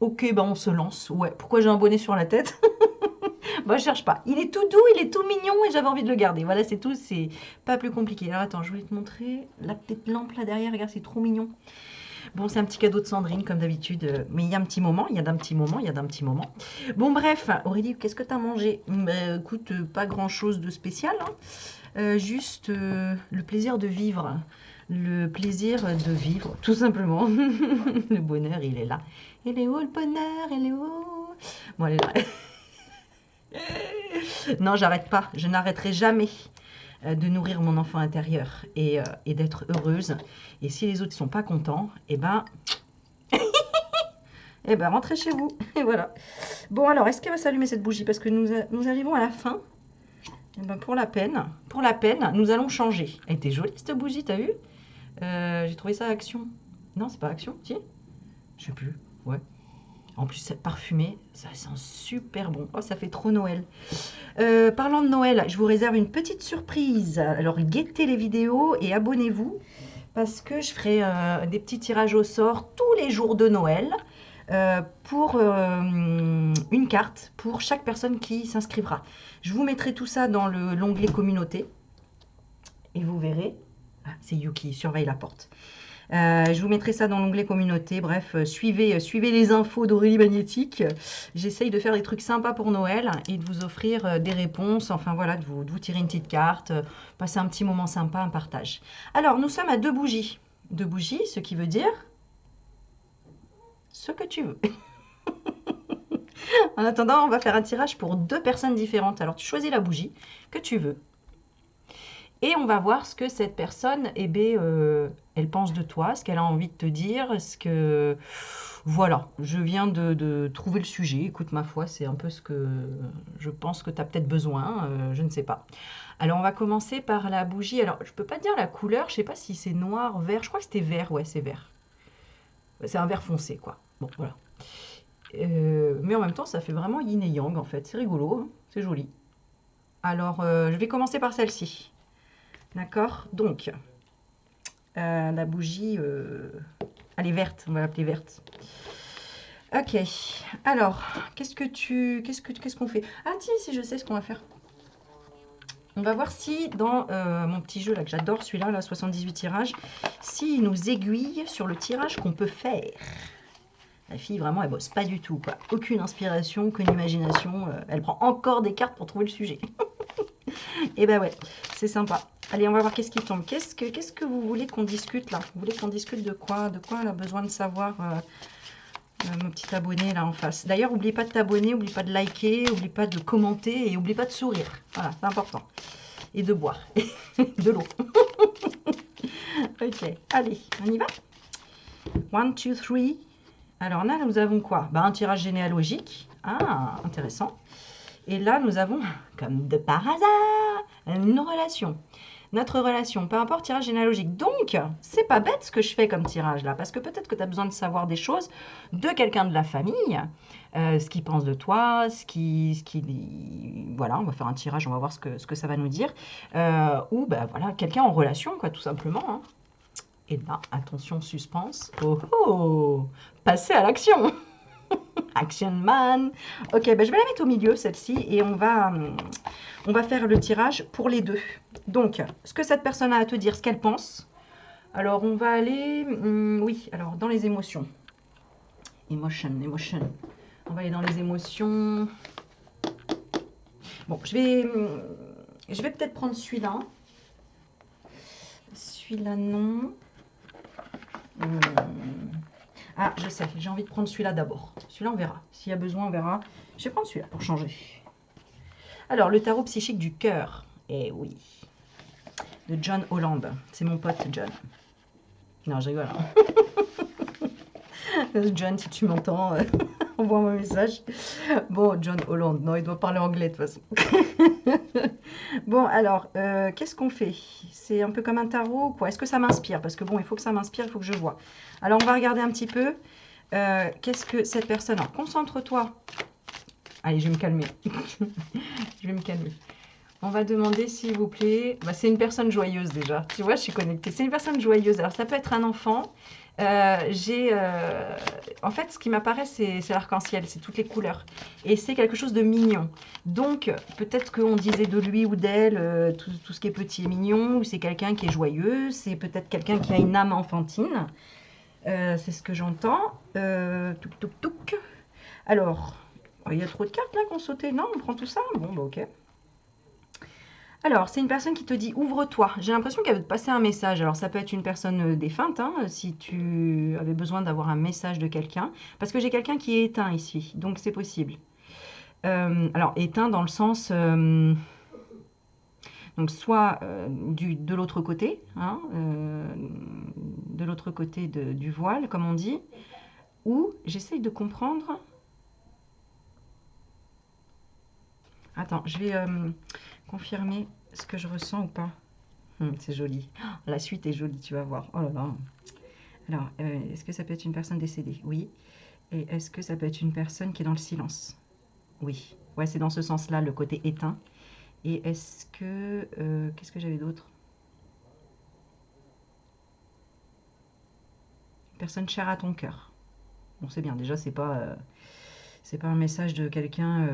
Ok, bah on se lance. Ouais, pourquoi j'ai un bonnet sur la tête? Bah, je cherche pas. Il est tout doux, il est tout mignon et j'avais envie de le garder. Voilà, c'est tout, c'est pas plus compliqué. Alors attends, je voulais te montrer la petite lampe là derrière. Regarde, c'est trop mignon. Bon, c'est un petit cadeau de Sandrine, comme d'habitude. Mais il y a un petit moment, il y a d'un petit moment, il y a d'un petit moment. Bon, bref, Aurélie, qu'est-ce que t'as mangé? Bah, écoute, pas grand-chose de spécial, hein. Juste le plaisir de vivre. Le plaisir de vivre, tout simplement. Le bonheur, il est là. Il est où le bonheur? Il est où? Bon, allez, là. Non, j'arrête pas. Je n'arrêterai jamais de nourrir mon enfant intérieur et d'être heureuse. Et si les autres ne sont pas contents, eh ben, rentrez chez vous. Et voilà. Bon, alors, est-ce qu'elle va s'allumer cette bougie? Parce que nous arrivons à la fin. Eh ben, pour la peine, nous allons changer. Elle était jolie cette bougie, t'as vu? J'ai trouvé ça à Action. Non, c'est pas Action, si? Je sais plus. Ouais. En plus, c'est parfumé, ça sent super bon. Oh, ça fait trop Noël. Parlant de Noël, je vous réserve une petite surprise. Alors, guettez les vidéos et abonnez-vous parce que je ferai des petits tirages au sort tous les jours de Noël pour une carte pour chaque personne qui s'inscrivra. Je vous mettrai tout ça dans l'onglet communauté et vous verrez. Ah, c'est Yuki, surveille la porte. Je vous mettrai ça dans l'onglet communauté. Bref, suivez les infos d'Aurélie Magnétique. J'essaye de faire des trucs sympas pour Noël et de vous offrir des réponses. Enfin voilà, de vous tirer une petite carte, passer un petit moment sympa, un partage. Alors, nous sommes à 2 bougies. 2 bougies, ce qui veut dire ce que tu veux. En attendant, on va faire un tirage pour 2 personnes différentes. Alors, tu choisis la bougie que tu veux. Et on va voir ce que cette personne, elle pense de toi, ce qu'elle a envie de te dire, ce que... Voilà, je viens de trouver le sujet. Écoute, ma foi, c'est un peu ce que je pense que tu as peut-être besoin, je ne sais pas. Alors, on va commencer par la bougie. Alors, je peux pas te dire la couleur, je sais pas si c'est noir, vert. Je crois que c'était vert, ouais, c'est vert. C'est un vert foncé, quoi. Bon, voilà. Mais en même temps, ça fait vraiment yin et yang, en fait. C'est rigolo, hein, c'est joli. Alors, je vais commencer par celle-ci. D'accord? Donc, la bougie, elle est verte, on va l'appeler verte. Ok, alors, qu'est-ce qu'on fait? Ah tiens, si je sais ce qu'on va faire. On va voir si dans mon petit jeu là que j'adore, celui-là, là, 78 tirages, s'il nous aiguille sur le tirage qu'on peut faire. La fille, vraiment, elle bosse pas du tout, quoi. Aucune inspiration, aucune imagination. Elle prend encore des cartes pour trouver le sujet. Et ben ouais, c'est sympa. Allez, on va voir qu'est-ce qui tombe. Qu'est-ce que vous voulez qu'on discute là? Vous voulez qu'on discute de quoi? De quoi elle a besoin de savoir mon petit abonné là en face? D'ailleurs, n'oublie pas de t'abonner, n'oublie pas de liker, n'oublie pas de commenter et n'oublie pas de sourire. Voilà, c'est important. Et de boire. De l'eau. Ok, allez, on y va? 1, 2, 3. Alors là, nous avons quoi? Bah, un tirage généalogique. Ah, intéressant. Et là, nous avons, comme de par hasard, une relation. Notre relation, peu importe, tirage généalogique. Donc, c'est pas bête ce que je fais comme tirage là, parce que peut-être que tu as besoin de savoir des choses de quelqu'un de la famille, ce qu'il pense de toi, voilà, on va faire un tirage, on va voir ce que ça va nous dire, ou ben voilà, quelqu'un en relation, quoi, tout simplement. Hein. Et là, attention, suspense. Oh oh, passez à l'action. Action Man. Ok, ben je vais la mettre au milieu, celle-ci, et on va faire le tirage pour les deux. Donc, ce que cette personne a à te dire, ce qu'elle pense. Alors, on va aller... oui, alors, dans les émotions. Emotion. On va aller dans les émotions. Bon, je vais peut-être prendre celui-là. Celui-là, non. Ah, je sais, j'ai envie de prendre celui-là d'abord. Celui-là, on verra. S'il y a besoin, on verra. Je vais prendre celui-là pour changer. Alors, le tarot psychique du cœur. Eh oui. De John Holland. C'est mon pote, John. Non, je rigole. Hein. John, si tu m'entends, envoie-moi un message. Bon, John Holland. Non, il doit parler anglais de toute façon. Bon, alors, qu'est-ce qu'on fait? C'est un peu comme un tarot, quoi. Est-ce que ça m'inspire? Parce que bon, il faut que ça m'inspire, il faut que je vois. Alors, on va regarder un petit peu. Qu'est-ce que cette personne... Alors, concentre-toi. Allez, je vais me calmer. Je vais me calmer. On va demander, s'il vous plaît... Bah, c'est une personne joyeuse, déjà. Tu vois, je suis connectée. C'est une personne joyeuse. Alors, ça peut être un enfant. En fait, ce qui m'apparaît, c'est l'arc-en-ciel, c'est toutes les couleurs. Et c'est quelque chose de mignon. Donc, peut-être qu'on disait de lui ou d'elle tout ce qui est petit et mignon, ou c'est quelqu'un qui est joyeux, c'est peut-être quelqu'un qui a une âme enfantine. C'est ce que j'entends. Touc, touc, touc. Alors, il y a trop de cartes là qu'on sautait. Non, on prend tout ça. Bon, bah ok. Alors, c'est une personne qui te dit ouvre-toi. J'ai l'impression qu'elle veut te passer un message. Alors, ça peut être une personne défunte, hein, si tu avais besoin d'avoir un message de quelqu'un. Parce que j'ai quelqu'un qui est éteint ici, donc c'est possible. Alors, éteint dans le sens. Donc, soit de l'autre côté, hein, de l'autre côté du voile, comme on dit, ou j'essaye de comprendre. Attends, je vais confirmer ce que je ressens ou pas. C'est joli. Oh, la suite est jolie, tu vas voir. Oh là là. Alors, est-ce que ça peut être une personne décédée? Oui. Et est-ce que ça peut être une personne qui est dans le silence? Oui. Ouais, c'est dans ce sens-là, le côté éteint. Et est-ce que... qu'est-ce que j'avais d'autre? Personne chère à ton cœur. Bon, c'est bien. Déjà, c'est pas un message de quelqu'un...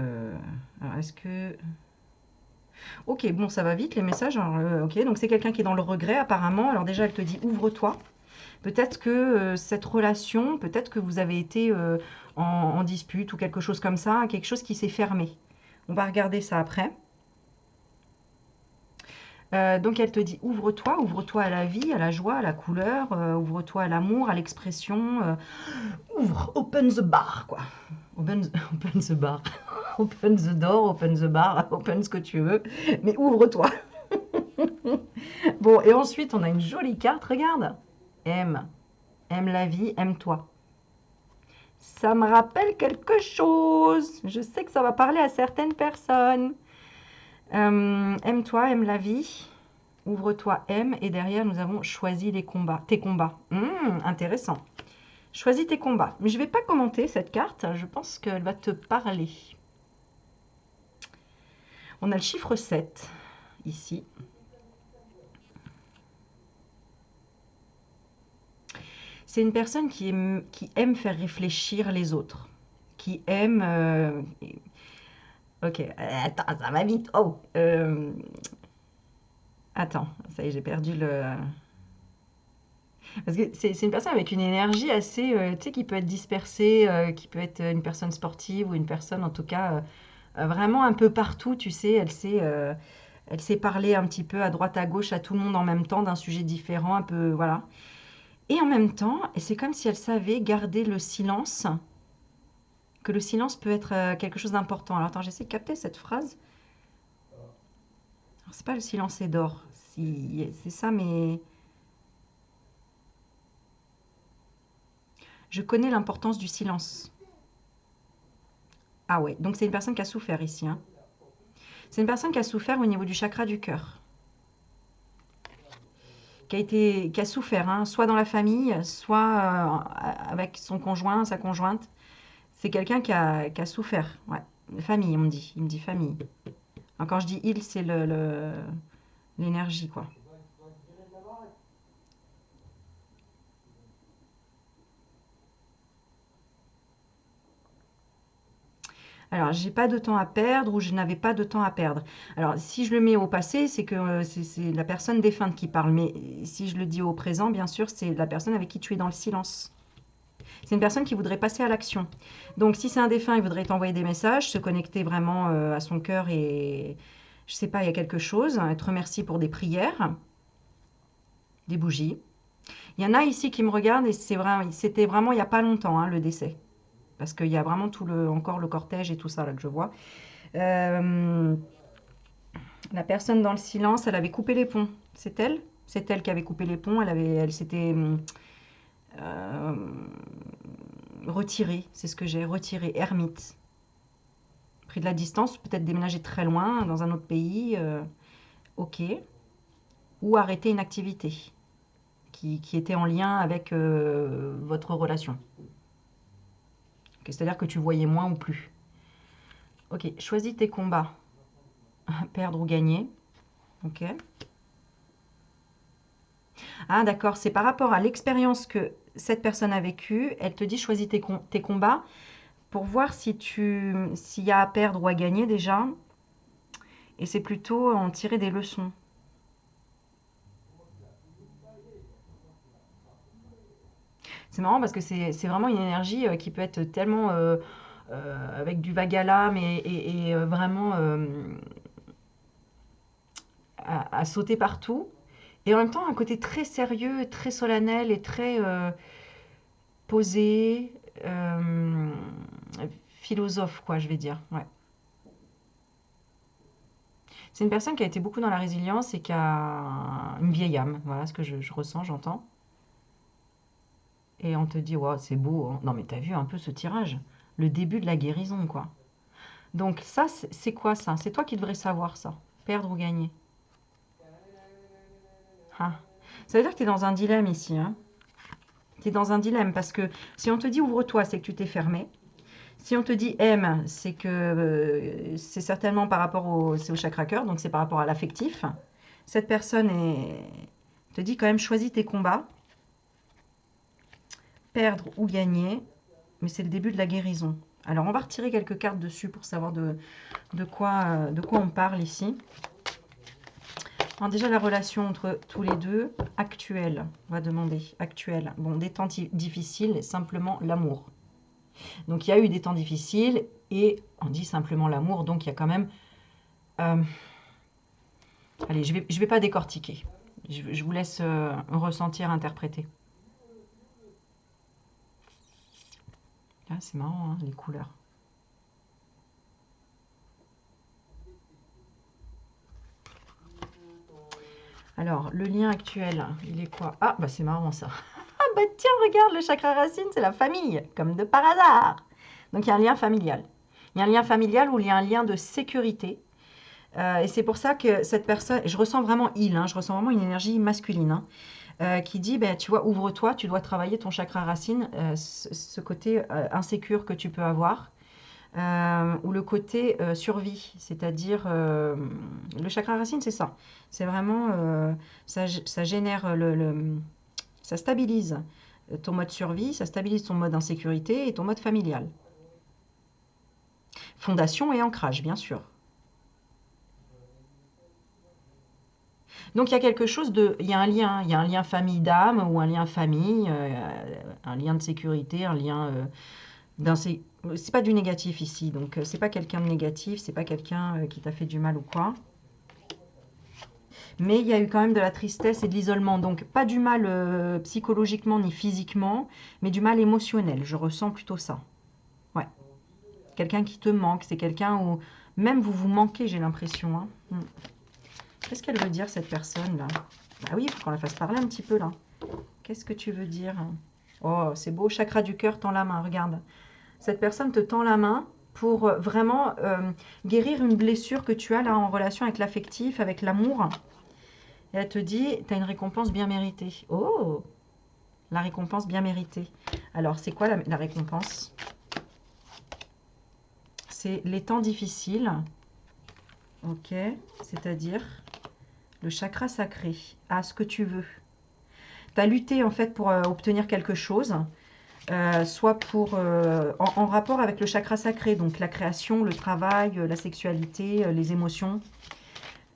Alors, est-ce que... Ok, bon, ça va vite les messages. Alors, ok, donc c'est quelqu'un qui est dans le regret apparemment. Alors déjà, elle te dit ouvre-toi. Peut-être que cette relation, peut-être que vous avez été en dispute ou quelque chose comme ça, quelque chose qui s'est fermé. On va regarder ça après. Donc elle te dit ouvre-toi à la vie, à la joie, à la couleur, ouvre-toi à l'amour, à l'expression. Ouvre, open the bar, quoi. Open the bar. Open the door, open the bar, open ce que tu veux, mais ouvre-toi. Bon, et ensuite, on a une jolie carte, regarde. Aime. Aime la vie, aime-toi. Ça me rappelle quelque chose. Je sais que ça va parler à certaines personnes. Aime-toi, aime la vie. Ouvre-toi, aime. Et derrière, nous avons choisi les combats. Tes combats. Intéressant. Choisis tes combats. Mais je ne vais pas commenter cette carte. Je pense qu'elle va te parler. On a le chiffre 7 ici. C'est une personne qui aime faire réfléchir les autres. Qui aime... Ok, attends, ça va vite. Oh, attends, ça y est, j'ai perdu le... Parce que c'est une personne avec une énergie assez, tu sais, qui peut être dispersée, qui peut être une personne sportive ou une personne, en tout cas, vraiment un peu partout, tu sais, elle sait parler un petit peu à droite, à gauche, à tout le monde en même temps, d'un sujet différent, un peu, voilà. Et en même temps, c'est comme si elle savait garder le silence, que le silence peut être quelque chose d'important. Alors attends, j'essaie de capter cette phrase. Alors, c'est pas le silence est d'or, c'est ça, mais je connais l'importance du silence. Ah ouais, donc c'est une personne qui a souffert ici, hein. C'est une personne qui a souffert au niveau du chakra du cœur. Qui a souffert, hein, soit dans la famille, soit avec son conjoint, sa conjointe. C'est quelqu'un qui a souffert. Ouais. Famille, on me dit. Il me dit famille. Alors, quand je dis il, c'est l'énergie, quoi. Alors, j'ai pas de temps à perdre ou je n'avais pas de temps à perdre. Alors, si je le mets au passé, c'est que c'est la personne défunte qui parle. Mais si je le dis au présent, bien sûr, c'est la personne avec qui tu es dans le silence. C'est une personne qui voudrait passer à l'action. Donc, si c'est un défunt, il voudrait t'envoyer des messages, se connecter vraiment à son cœur et, je sais pas, il y a quelque chose, être remercié pour des prières, des bougies. Il y en a ici qui me regardent et c'était vraiment il n'y a pas longtemps, hein, le décès. Parce qu'il y a vraiment encore le cortège et tout ça là que je vois. Euh, la personne dans le silence, elle avait coupé les ponts. C'est elle? C'est elle qui avait coupé les ponts. Elle s'était euh, retirée. C'est ce que j'ai retiré. Ermite. Pris de la distance, peut-être déménager très loin, dans un autre pays. Ok. Ou arrêter une activité qui était en lien avec votre relation. Okay, c'est-à-dire que tu voyais moins ou plus. Ok, choisis tes combats. Perdre ou gagner. Ok. Ah d'accord, c'est par rapport à l'expérience que cette personne a vécu. Elle te dit choisis tes combats pour voir si s'il y a à perdre ou à gagner déjà. Et c'est plutôt en tirer des leçons. C'est marrant parce que c'est vraiment une énergie qui peut être tellement avec du vague à l'âme et vraiment à sauter partout. Et en même temps, un côté très sérieux, très solennel et très posé, euh, philosophe, quoi, je vais dire. Ouais. C'est une personne qui a été beaucoup dans la résilience et qui a une vieille âme. Voilà ce que je ressens, j'entends. Et on te dit, wow, c'est beau, hein. Non, mais t'as vu un peu ce tirage? Le début de la guérison, quoi. Donc ça, c'est quoi ça? C'est toi qui devrais savoir ça. Perdre ou gagner. Ah. Ça veut dire que tu es dans un dilemme ici, hein. Tu es dans un dilemme parce que si on te dit ouvre-toi, c'est que tu t'es fermé. Si on te dit aime, c'est que c'est certainement par rapport c'est au chakra cœur, donc c'est par rapport à l'affectif. Cette personne te dit quand même choisis tes combats, perdre ou gagner, mais c'est le début de la guérison. Alors on va retirer quelques cartes dessus pour savoir de quoi on parle ici. Alors déjà la relation entre tous les deux, actuelle, on va demander, actuelle. Bon, des temps difficiles, simplement l'amour. Donc il y a eu des temps difficiles et on dit simplement l'amour, donc il y a quand même... allez, je vais pas décortiquer. Je vous laisse ressentir, interpréter. Ah, c'est marrant, hein, les couleurs. Alors, le lien actuel, il est quoi? Ah, bah c'est marrant ça. Ah, bah tiens, regarde, le chakra racine, c'est la famille, comme de par hasard. Donc, il y a un lien familial. Il y a un lien familial où il y a un lien de sécurité. Et c'est pour ça que cette personne, je ressens vraiment je ressens vraiment une énergie masculine, hein, qui dit, ben, tu vois, ouvre-toi, tu dois travailler ton chakra racine, ce côté insécure que tu peux avoir. Ou le côté survie, c'est-à-dire le chakra racine, c'est ça. C'est vraiment, ça génère ça stabilise ton mode survie, ça stabilise ton mode insécurité et ton mode familial. Fondation et ancrage, bien sûr. Donc il y a quelque chose il y a un lien famille d'âme ou un lien famille, un lien de sécurité, un lien c'est pas du négatif ici, donc c'est pas quelqu'un de négatif, c'est pas quelqu'un qui t'a fait du mal ou quoi. Mais il y a eu quand même de la tristesse et de l'isolement, donc pas du mal psychologiquement ni physiquement, mais du mal émotionnel. Je ressens plutôt ça. Ouais. Quelqu'un qui te manque, c'est quelqu'un où même vous vous manquez, j'ai l'impression, hein. Qu'est-ce qu'elle veut dire cette personne là? Bah oui, il faut qu'on la fasse parler un petit peu là. Qu'est-ce que tu veux dire? Oh, c'est beau, chakra du cœur, tends la main, regarde. Cette personne te tend la main pour vraiment guérir une blessure que tu as là en relation avec l'affectif, avec l'amour. Et elle te dit, tu as une récompense bien méritée. Oh, la récompense bien méritée. Alors, c'est quoi la récompense? C'est les temps difficiles. Ok, c'est-à-dire le chakra sacré. Ah, ce que tu veux. Tu as lutté en fait pour obtenir quelque chose. Soit en rapport avec le chakra sacré, donc la création, le travail, la sexualité, les émotions.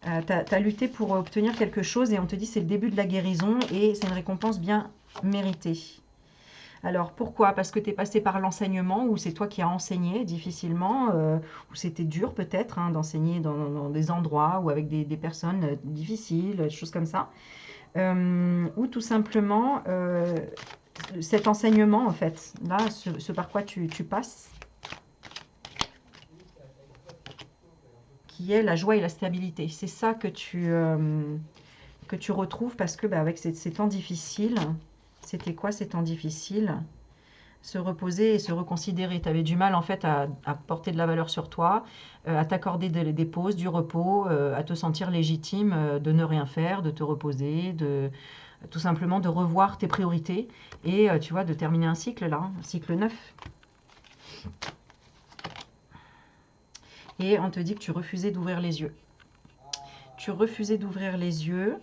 Tu as lutté pour obtenir quelque chose et on te dit c'est le début de la guérison et c'est une récompense bien méritée. Alors pourquoi? Parce que tu es passé par l'enseignement ou c'est toi qui as enseigné difficilement, ou c'était dur peut-être hein, d'enseigner dans des endroits ou avec des personnes difficiles, des choses comme ça. Ou tout simplement cet enseignement, en fait, là, ce par quoi tu passes, qui est la joie et la stabilité. C'est ça que tu retrouves parce que bah, avec ces temps difficiles, c'était quoi ces temps difficiles? Se reposer et se reconsidérer. Tu avais du mal en fait à porter de la valeur sur toi, à t'accorder des pauses, du repos, à te sentir légitime de ne rien faire, de te reposer, tout simplement de revoir tes priorités et tu vois de terminer un cycle là, un cycle neuf. Et on te dit que tu refusais d'ouvrir les yeux. Tu refusais d'ouvrir les yeux.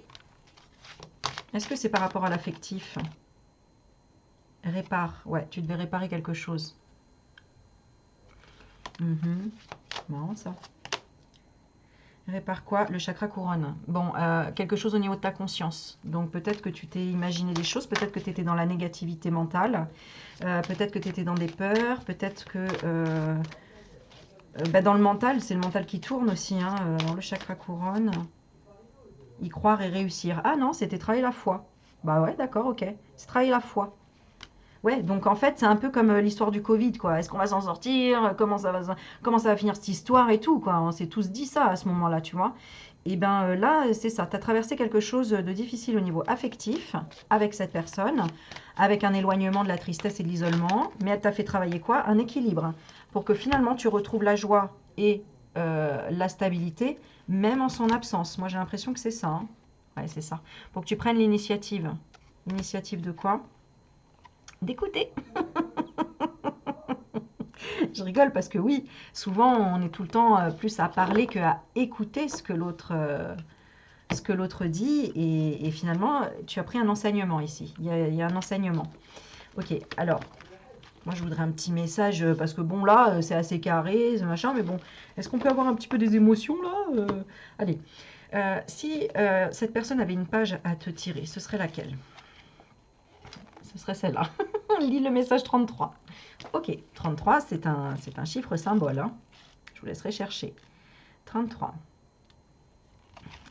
Est-ce que c'est par rapport à l'affectif? Répare. Ouais, tu devais réparer quelque chose. Marrant ça. Répare quoi? Le chakra couronne. Bon, quelque chose au niveau de ta conscience. Donc peut-être que tu t'es imaginé des choses, peut-être que tu étais dans la négativité mentale, peut-être que tu étais dans des peurs, peut-être que bah, dans le mental, c'est le mental qui tourne aussi, hein, dans le chakra couronne. Y croire et réussir. Ah non, c'était travailler la foi. Bah ouais, d'accord, ok. C'est travailler la foi. Ouais, donc en fait, c'est un peu comme l'histoire du Covid, quoi. Est-ce qu'on va s'en sortir? Comment ça va finir cette histoire et tout, quoi. On s'est tous dit ça à ce moment-là, tu vois. Et ben là, c'est ça. Tu as traversé quelque chose de difficile au niveau affectif avec cette personne, avec un éloignement de la tristesse et de l'isolement, mais elle t'a fait travailler quoi? Un équilibre, pour que finalement tu retrouves la joie et la stabilité, même en son absence. Moi, j'ai l'impression que c'est ça, hein. Ouais, c'est ça. Pour que tu prennes l'initiative. L'initiative de quoi? D'écouter. Je rigole parce que oui, souvent on est tout le temps plus à parler qu'à écouter ce que l'autre dit et finalement tu as pris un enseignement ici. Il y a un enseignement. Ok, alors moi je voudrais un petit message parce que bon là c'est assez carré, ce machin, mais bon, est-ce qu'on peut avoir un petit peu des émotions là Allez, si cette personne avait une page à te tirer, ce serait laquelle? Ce serait celle-là. Lis le message 33. Ok, 33, c'est un chiffre symbole, hein. Je vous laisserai chercher. 33.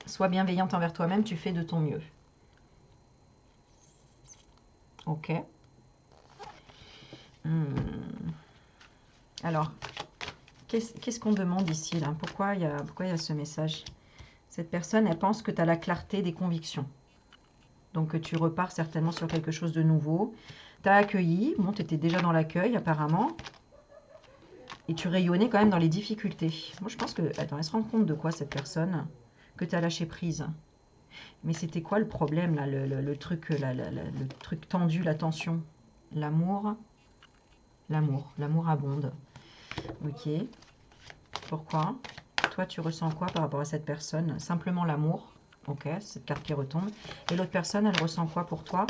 Sois bienveillante envers toi-même, tu fais de ton mieux. Ok. Alors, qu'est-ce qu'on demande ici, là? Pourquoi il y a ce message? Cette personne, elle pense que tu as la clarté des convictions. Donc, tu repars certainement sur quelque chose de nouveau. Tu as accueilli. Bon, tu étais déjà dans l'accueil, apparemment. Et tu rayonnais quand même dans les difficultés. Moi, je pense que... Attends, elle se rend compte de quoi, cette personne? Que tu as lâché prise. Mais c'était quoi le problème, là, le truc, le truc tendu, la tension? L'amour. L'amour abonde. Ok. Pourquoi? Toi, tu ressens quoi par rapport à cette personne? Simplement l'amour. Ok, cette carte qui retombe. Et l'autre personne, elle ressent quoi pour toi?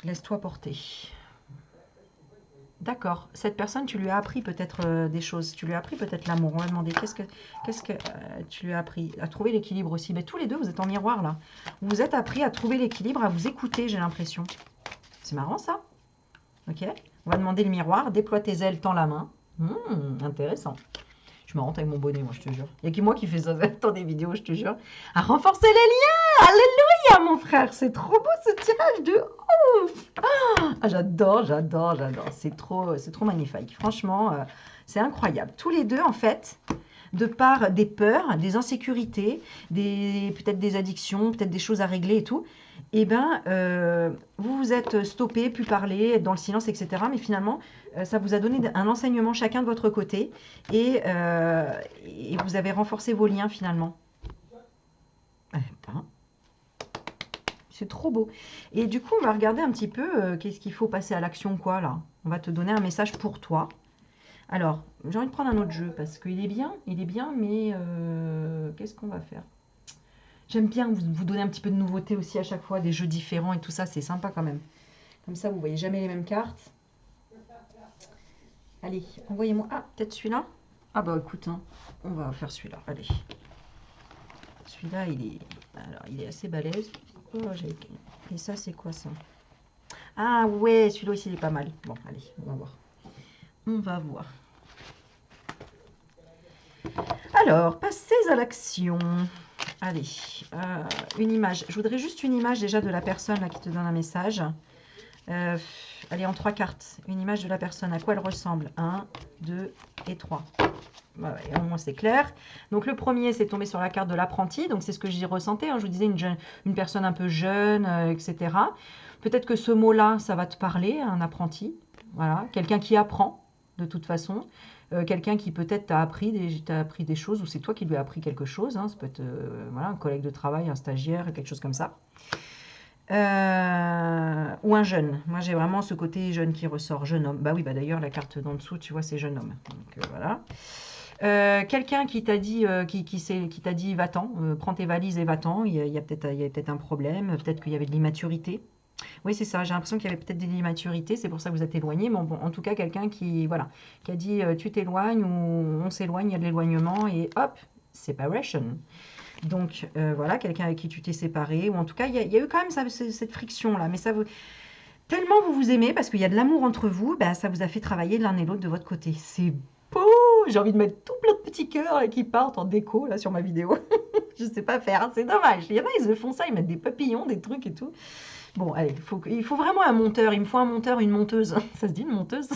Laisse-toi porter. D'accord. Cette personne, tu lui as appris peut-être des choses. Tu lui as appris peut-être l'amour. On va demander qu'est-ce que tu lui as appris? À trouver l'équilibre aussi. Mais tous les deux, vous êtes en miroir là. Vous vous êtes appris à trouver l'équilibre, à vous écouter, j'ai l'impression. C'est marrant ça. Ok. On va demander le miroir. Déploie tes ailes, tends la main. Intéressant. Je me rentre avec mon bonnet, moi, je te jure. Il n'y a que moi qui fais ça dans des vidéos, je te jure. À renforcer les liens. Alléluia, mon frère. C'est trop beau ce tirage de ouf. Ah, j'adore. C'est trop magnifique. Franchement, c'est incroyable. Tous les deux, en fait, de par des peurs, des insécurités, peut-être des addictions, peut-être des choses à régler et tout, eh ben, vous vous êtes stoppé, pu parler, être dans le silence, etc. Mais finalement, ça vous a donné un enseignement chacun de votre côté et vous avez renforcé vos liens finalement. Eh ben, c'est trop beau. Et du coup, on va regarder un petit peu qu'est-ce qu'il faut passer à l'action, quoi, là. On va te donner un message pour toi. Alors, j'ai envie de prendre un autre jeu parce qu'il est bien, mais qu'est-ce qu'on va faire? J'aime bien vous donner un petit peu de nouveauté aussi à chaque fois, des jeux différents et tout ça, c'est sympa quand même. Comme ça, vous voyez jamais les mêmes cartes. Allez, envoyez-moi. Ah, peut-être celui-là? Ah bah écoute, hein, on va faire celui-là. Allez. Celui-là, il est assez balèze. Oh, et ça, c'est quoi ça? Ah ouais, celui-là aussi, il est pas mal. Bon, allez, on va voir. On va voir. Alors, passez à l'action. Allez, une image. Je voudrais juste une image déjà de la personne là, qui te donne un message. Allez, en 3 cartes. Une image de la personne. À quoi elle ressemble? 1, 2 et 3. Voilà, et au moins c'est clair. Donc le premier, c'est tombé sur la carte de l'apprenti. Donc c'est ce que j'y ressentais, hein. Je vous disais une personne un peu jeune, etc. Peut-être que ce mot-là, ça va te parler, un apprenti. Voilà, quelqu'un qui apprend de toute façon. Quelqu'un qui peut-être t'a appris des choses ou c'est toi qui lui as appris quelque chose. Hein. Ça peut être voilà, un collègue de travail, un stagiaire, quelque chose comme ça. Ou un jeune. Moi, j'ai vraiment ce côté jeune qui ressort, jeune homme. Bah oui, bah d'ailleurs, la carte d'en dessous, tu vois, c'est jeune homme. Donc voilà. Quelqu'un qui t'a dit, qui t'a dit va-t'en, prends tes valises et va-t'en. Il y a peut-être un problème, peut-être qu'il y avait de l'immaturité. Oui, c'est ça. J'ai l'impression qu'il y avait peut-être de l'immaturité. C'est pour ça que vous êtes éloigné. Mais bon, en tout cas, quelqu'un qui, voilà, qui a dit tu t'éloignes ou on s'éloigne, il y a de l'éloignement et hop, separation. Donc voilà, quelqu'un avec qui tu t'es séparé. Ou en tout cas, il y a eu quand même cette friction-là. Mais ça vous... Tellement vous vous aimez parce qu'il y a de l'amour entre vous, bah, ça vous a fait travailler l'un et l'autre de votre côté. C'est beau! J'ai envie de mettre tout plein de petits cœurs là, qui partent en déco là sur ma vidéo. Je sais pas faire, hein, c'est dommage. Il y en a, ils se font ça, ils mettent des papillons, des trucs et tout. Bon, allez, il faut vraiment un monteur. Il me faut un monteur, une monteuse. Ça se dit une monteuse?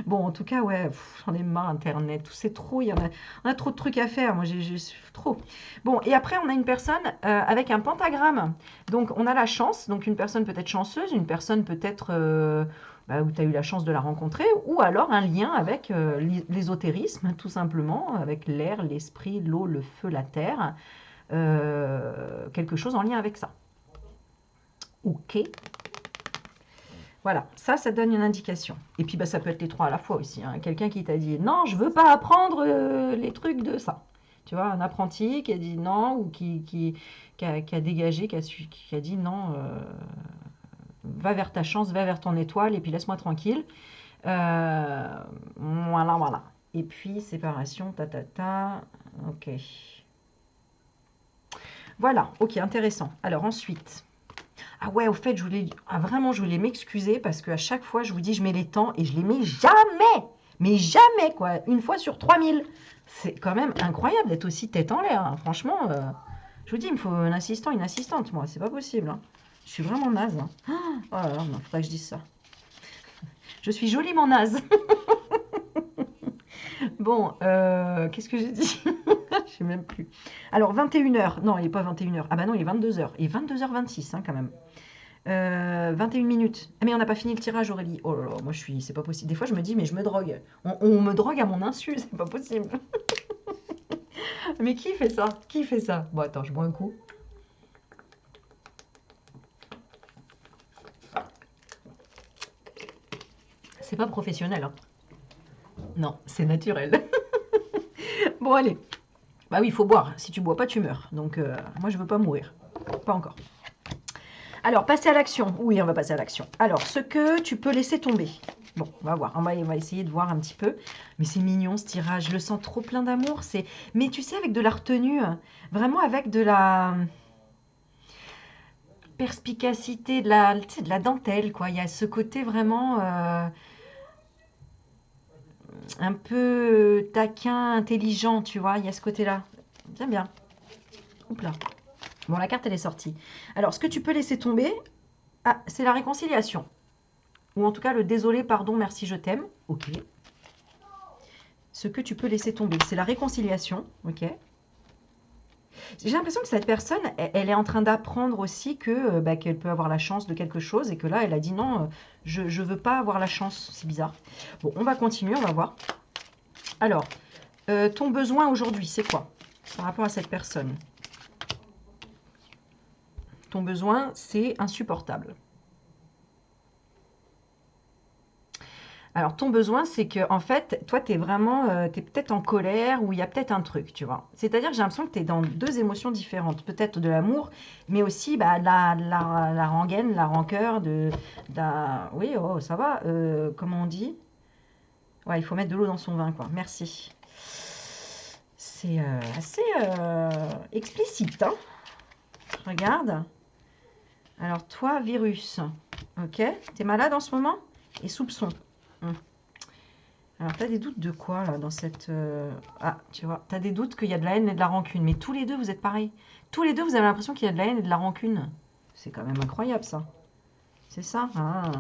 Bon, en tout cas, ouais, j'en ai marre, Internet. Tout c'est trop. On a trop de trucs à faire. Moi, j'ai trop. Bon, et après, on a une personne avec un pentagramme. Donc, on a la chance. Donc, une personne peut être chanceuse, une personne peut-être où tu as eu la chance de la rencontrer, ou alors un lien avec l'ésotérisme, tout simplement, avec l'air, l'esprit, l'eau, le feu, la terre. Quelque chose en lien avec ça. Ok. Voilà, ça donne une indication. Et puis, bah, ça peut être les trois à la fois aussi, hein. Quelqu'un qui t'a dit, non, je veux pas apprendre les trucs de ça. Tu vois, un apprenti qui a dit non, ou qui a dégagé, qui a dit non, va vers ta chance, va vers ton étoile, et puis laisse-moi tranquille. Voilà, voilà. Et puis, séparation, ok. Voilà, ok, intéressant. Alors ensuite... Ah ouais, au fait, vraiment, je voulais m'excuser parce qu'à chaque fois, je vous dis, je mets les temps et je les mets jamais. Mais jamais, quoi. Une fois sur 3000. C'est quand même incroyable d'être aussi tête en l'air, hein. Franchement, je vous dis, il me faut un assistant, une assistante, moi. C'est pas possible, hein. Je suis vraiment naze, hein. Oh là là, non, faudrait que je dise ça. Je suis joliment naze. Bon, qu'est-ce que j'ai dit? Je sais même plus. Alors, 21h. Non, il n'est pas 21h. Ah bah non, il est 22h. Et 22h26, hein, quand même. 21 minutes. Ah mais on n'a pas fini le tirage, Aurélie. Oh là là, moi je suis... C'est pas possible. Des fois je me dis, mais je me drogue. On me drogue à mon insu, c'est pas possible. Mais qui fait ça? Qui fait ça? Bon, attends, je bois un coup. C'est pas professionnel, hein. Non, c'est naturel. Bon, allez. Bah oui, il faut boire. Si tu bois pas, tu meurs. Donc, moi, je veux pas mourir. Pas encore. Alors, passer à l'action. Oui, on va passer à l'action. Alors, ce que tu peux laisser tomber. Bon, on va voir. On va essayer de voir un petit peu. Mais c'est mignon, ce tirage. Je le sens trop plein d'amour. Mais tu sais, avec de la retenue. Vraiment avec de la perspicacité, de la dentelle, quoi. Il y a ce côté vraiment un peu taquin, intelligent, tu vois. Il y a ce côté-là. J'aime bien. Oups là. Bon, la carte, elle est sortie. Alors, ce que tu peux laisser tomber, c'est la réconciliation. Ou en tout cas, le désolé, pardon, merci, je t'aime. Ok. Ce que tu peux laisser tomber, c'est la réconciliation. Ok. J'ai l'impression que cette personne, elle est en train d'apprendre aussi qu'elle peut avoir la chance de quelque chose et que là, elle a dit non, je ne veux pas avoir la chance. C'est bizarre. Bon, on va continuer, on va voir. Alors, ton besoin aujourd'hui, c'est quoi par rapport à cette personne? Ton besoin, c'est insupportable. Alors, ton besoin, c'est que, en fait, toi, tu es vraiment, tu es peut-être en colère ou il y a peut-être un truc, tu vois. C'est-à-dire que j'ai l'impression que tu es dans deux émotions différentes. Peut-être de l'amour, mais aussi la rengaine, la rancœur, oui, oh, ça va. Comment on dit? Ouais, il faut mettre de l'eau dans son vin, quoi. Merci. C'est assez explicite, hein. Je regarde. Alors, toi, virus. Ok. T'es malade en ce moment? Et soupçon. Alors, tu as des doutes de quoi, là, dans cette... Ah, tu vois, tu as des doutes qu'il y a de la haine et de la rancune. Mais tous les deux, vous êtes pareils. Tous les deux, vous avez l'impression qu'il y a de la haine et de la rancune. C'est quand même incroyable, ça. C'est ça? Ah.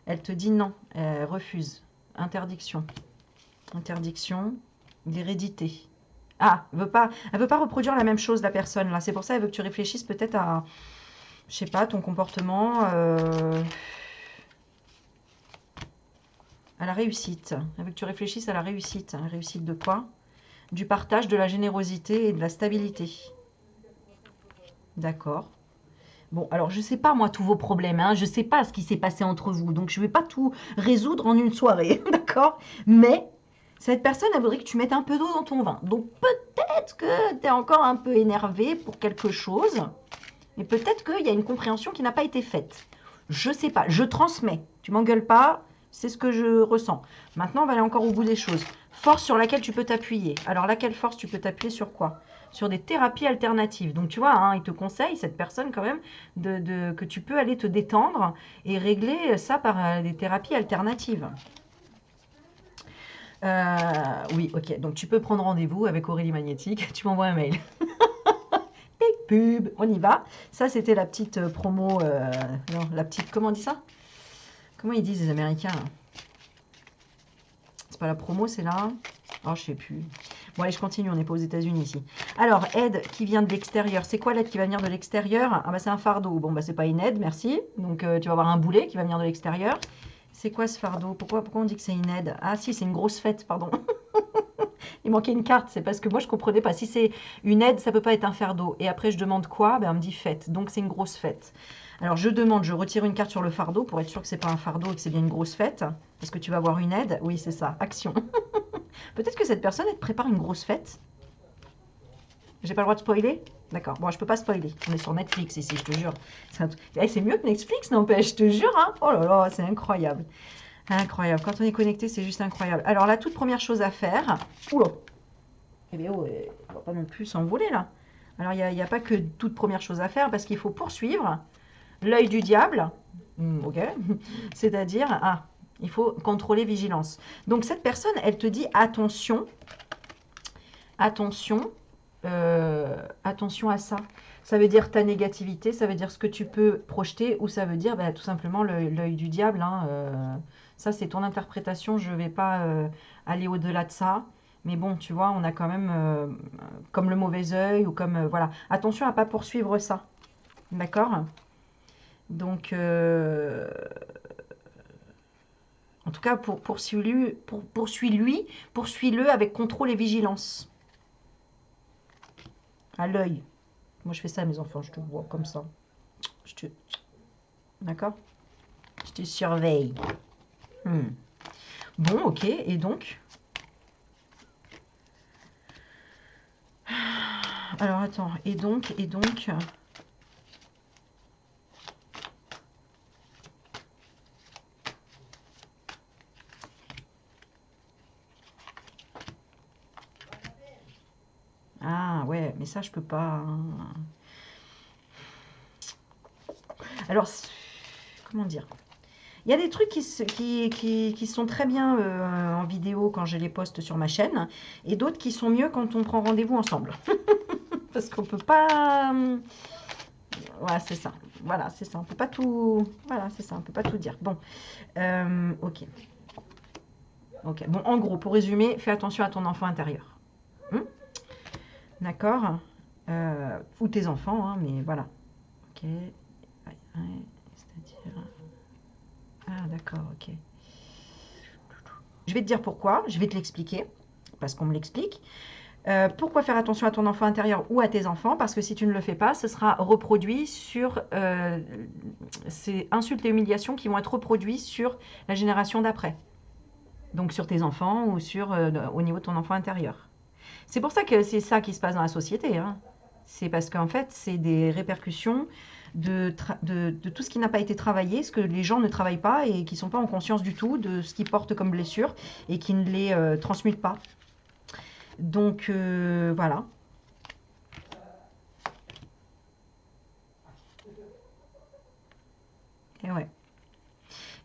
Elle te dit non. Elle refuse. Interdiction. Interdiction d'hérédité. Ah, elle veut pas reproduire la même chose, la personne, là. C'est pour ça qu'elle veut que tu réfléchisses peut-être à, je sais pas, ton comportement... à la réussite. Elle veut que tu réfléchisses à la réussite. Hein. Réussite de quoi? Du partage, de la générosité et de la stabilité. D'accord. Bon, alors je ne sais pas moi tous vos problèmes, hein. Je ne sais pas ce qui s'est passé entre vous, donc je ne vais pas tout résoudre en une soirée, d'accord? Mais cette personne, elle voudrait que tu mettes un peu d'eau dans ton vin. Donc peut-être que tu es encore un peu énervé pour quelque chose. Mais peut-être qu'il y a une compréhension qui n'a pas été faite. Je sais pas, je transmets. Tu m'engueules pas, c'est ce que je ressens. Maintenant, on va aller encore au bout des choses. Force sur laquelle tu peux t'appuyer. Alors, laquelle force tu peux t'appuyer sur quoi? Sur des thérapies alternatives. Donc, tu vois, hein, il te conseille, cette personne quand même, que tu peux aller te détendre et régler ça par des thérapies alternatives. Oui, ok. Donc, tu peux prendre rendez-vous avec Aurélie Magnétique. Tu m'envoies un mail. Pub, on y va. Ça, c'était la petite promo. Non, la petite. Comment on dit ça? Comment ils disent les Américains? C'est pas la promo, c'est là. Oh, je sais plus. Bon, allez, je continue. On n'est pas aux États-Unis ici. Alors, aide qui vient de l'extérieur. C'est quoi l'aide qui va venir de l'extérieur? Ah, bah, c'est un fardeau. Bon, bah, c'est pas une aide, merci. Donc, tu vas avoir un boulet qui va venir de l'extérieur. C'est quoi ce fardeau? Pourquoi on dit que c'est une aide? Ah, si, c'est une grosse fête, pardon. Il manquait une carte, c'est parce que moi je comprenais pas. Si c'est une aide, ça peut pas être un fardeau. Et après je demande quoi? Ben, on me dit fête, donc c'est une grosse fête. Alors je demande, je retire une carte sur le fardeau pour être sûr que c'est pas un fardeau et que c'est bien une grosse fête. Parce que tu vas avoir une aide. Oui, c'est ça, action. Peut-être que cette personne, elle te prépare une grosse fête. J'ai pas le droit de spoiler? D'accord, bon, je peux pas spoiler. On est sur Netflix ici, je te jure. C'est mieux que Netflix, n'empêche, je te jure. Hein, oh là là, c'est incroyable. Incroyable. Quand on est connecté, c'est juste incroyable. Alors, la toute première chose à faire... Oula. Eh bien, oh, on va pas non plus s'envoler, là. Alors, il n'y a pas que toute première chose à faire, parce qu'il faut poursuivre l'œil du diable. Ok. C'est-à-dire, il faut contrôler vigilance. Donc, cette personne, elle te dit, attention, attention, attention à ça. Ça veut dire ta négativité, ça veut dire ce que tu peux projeter, ou ça veut dire bah, tout simplement l'œil du diable. Hein, ça, c'est ton interprétation. Je ne vais pas aller au-delà de ça. Mais bon, tu vois, on a quand même comme le mauvais œil ou comme... voilà. Attention à ne pas poursuivre ça. D'accord? Donc, en tout cas, poursuis-le avec contrôle et vigilance. À l'œil. Moi, je fais ça à mes enfants. Je te vois comme ça. D'accord? Je te surveille. Bon, ok. Et donc? Alors, attends. Et donc? Ah, ouais. Mais ça, je peux pas... Hein. Alors, comment dire? Il y a des trucs qui sont très bien en vidéo quand je les poste sur ma chaîne, et d'autres qui sont mieux quand on prend rendez-vous ensemble. Parce qu'on peut pas... Ouais, c'est ça. Voilà, c'est ça. On peut pas tout... Voilà, c'est ça. On peut pas tout dire. Bon, ok. Ok. Bon, en gros, pour résumer, fais attention à ton enfant intérieur. D'accord? Ou tes enfants, hein, mais voilà. Ok. C'est-à-dire... Ah, d'accord, ok. Je vais te dire pourquoi, je vais te l'expliquer, parce qu'on me l'explique. Pourquoi faire attention à ton enfant intérieur ou à tes enfants? Parce que si tu ne le fais pas, ce sera reproduit sur... ces insultes et humiliations qui vont être reproduits sur la génération d'après. Donc sur tes enfants ou sur, au niveau de ton enfant intérieur. C'est pour ça que c'est ça qui se passe dans la société. Hein. C'est parce qu'en fait, c'est des répercussions de tout ce qui n'a pas été travaillé, ce que les gens ne travaillent pas et qui ne sont pas en conscience du tout de ce qu'ils portent comme blessure et qui ne les transmutent pas. Donc, voilà. Et ouais.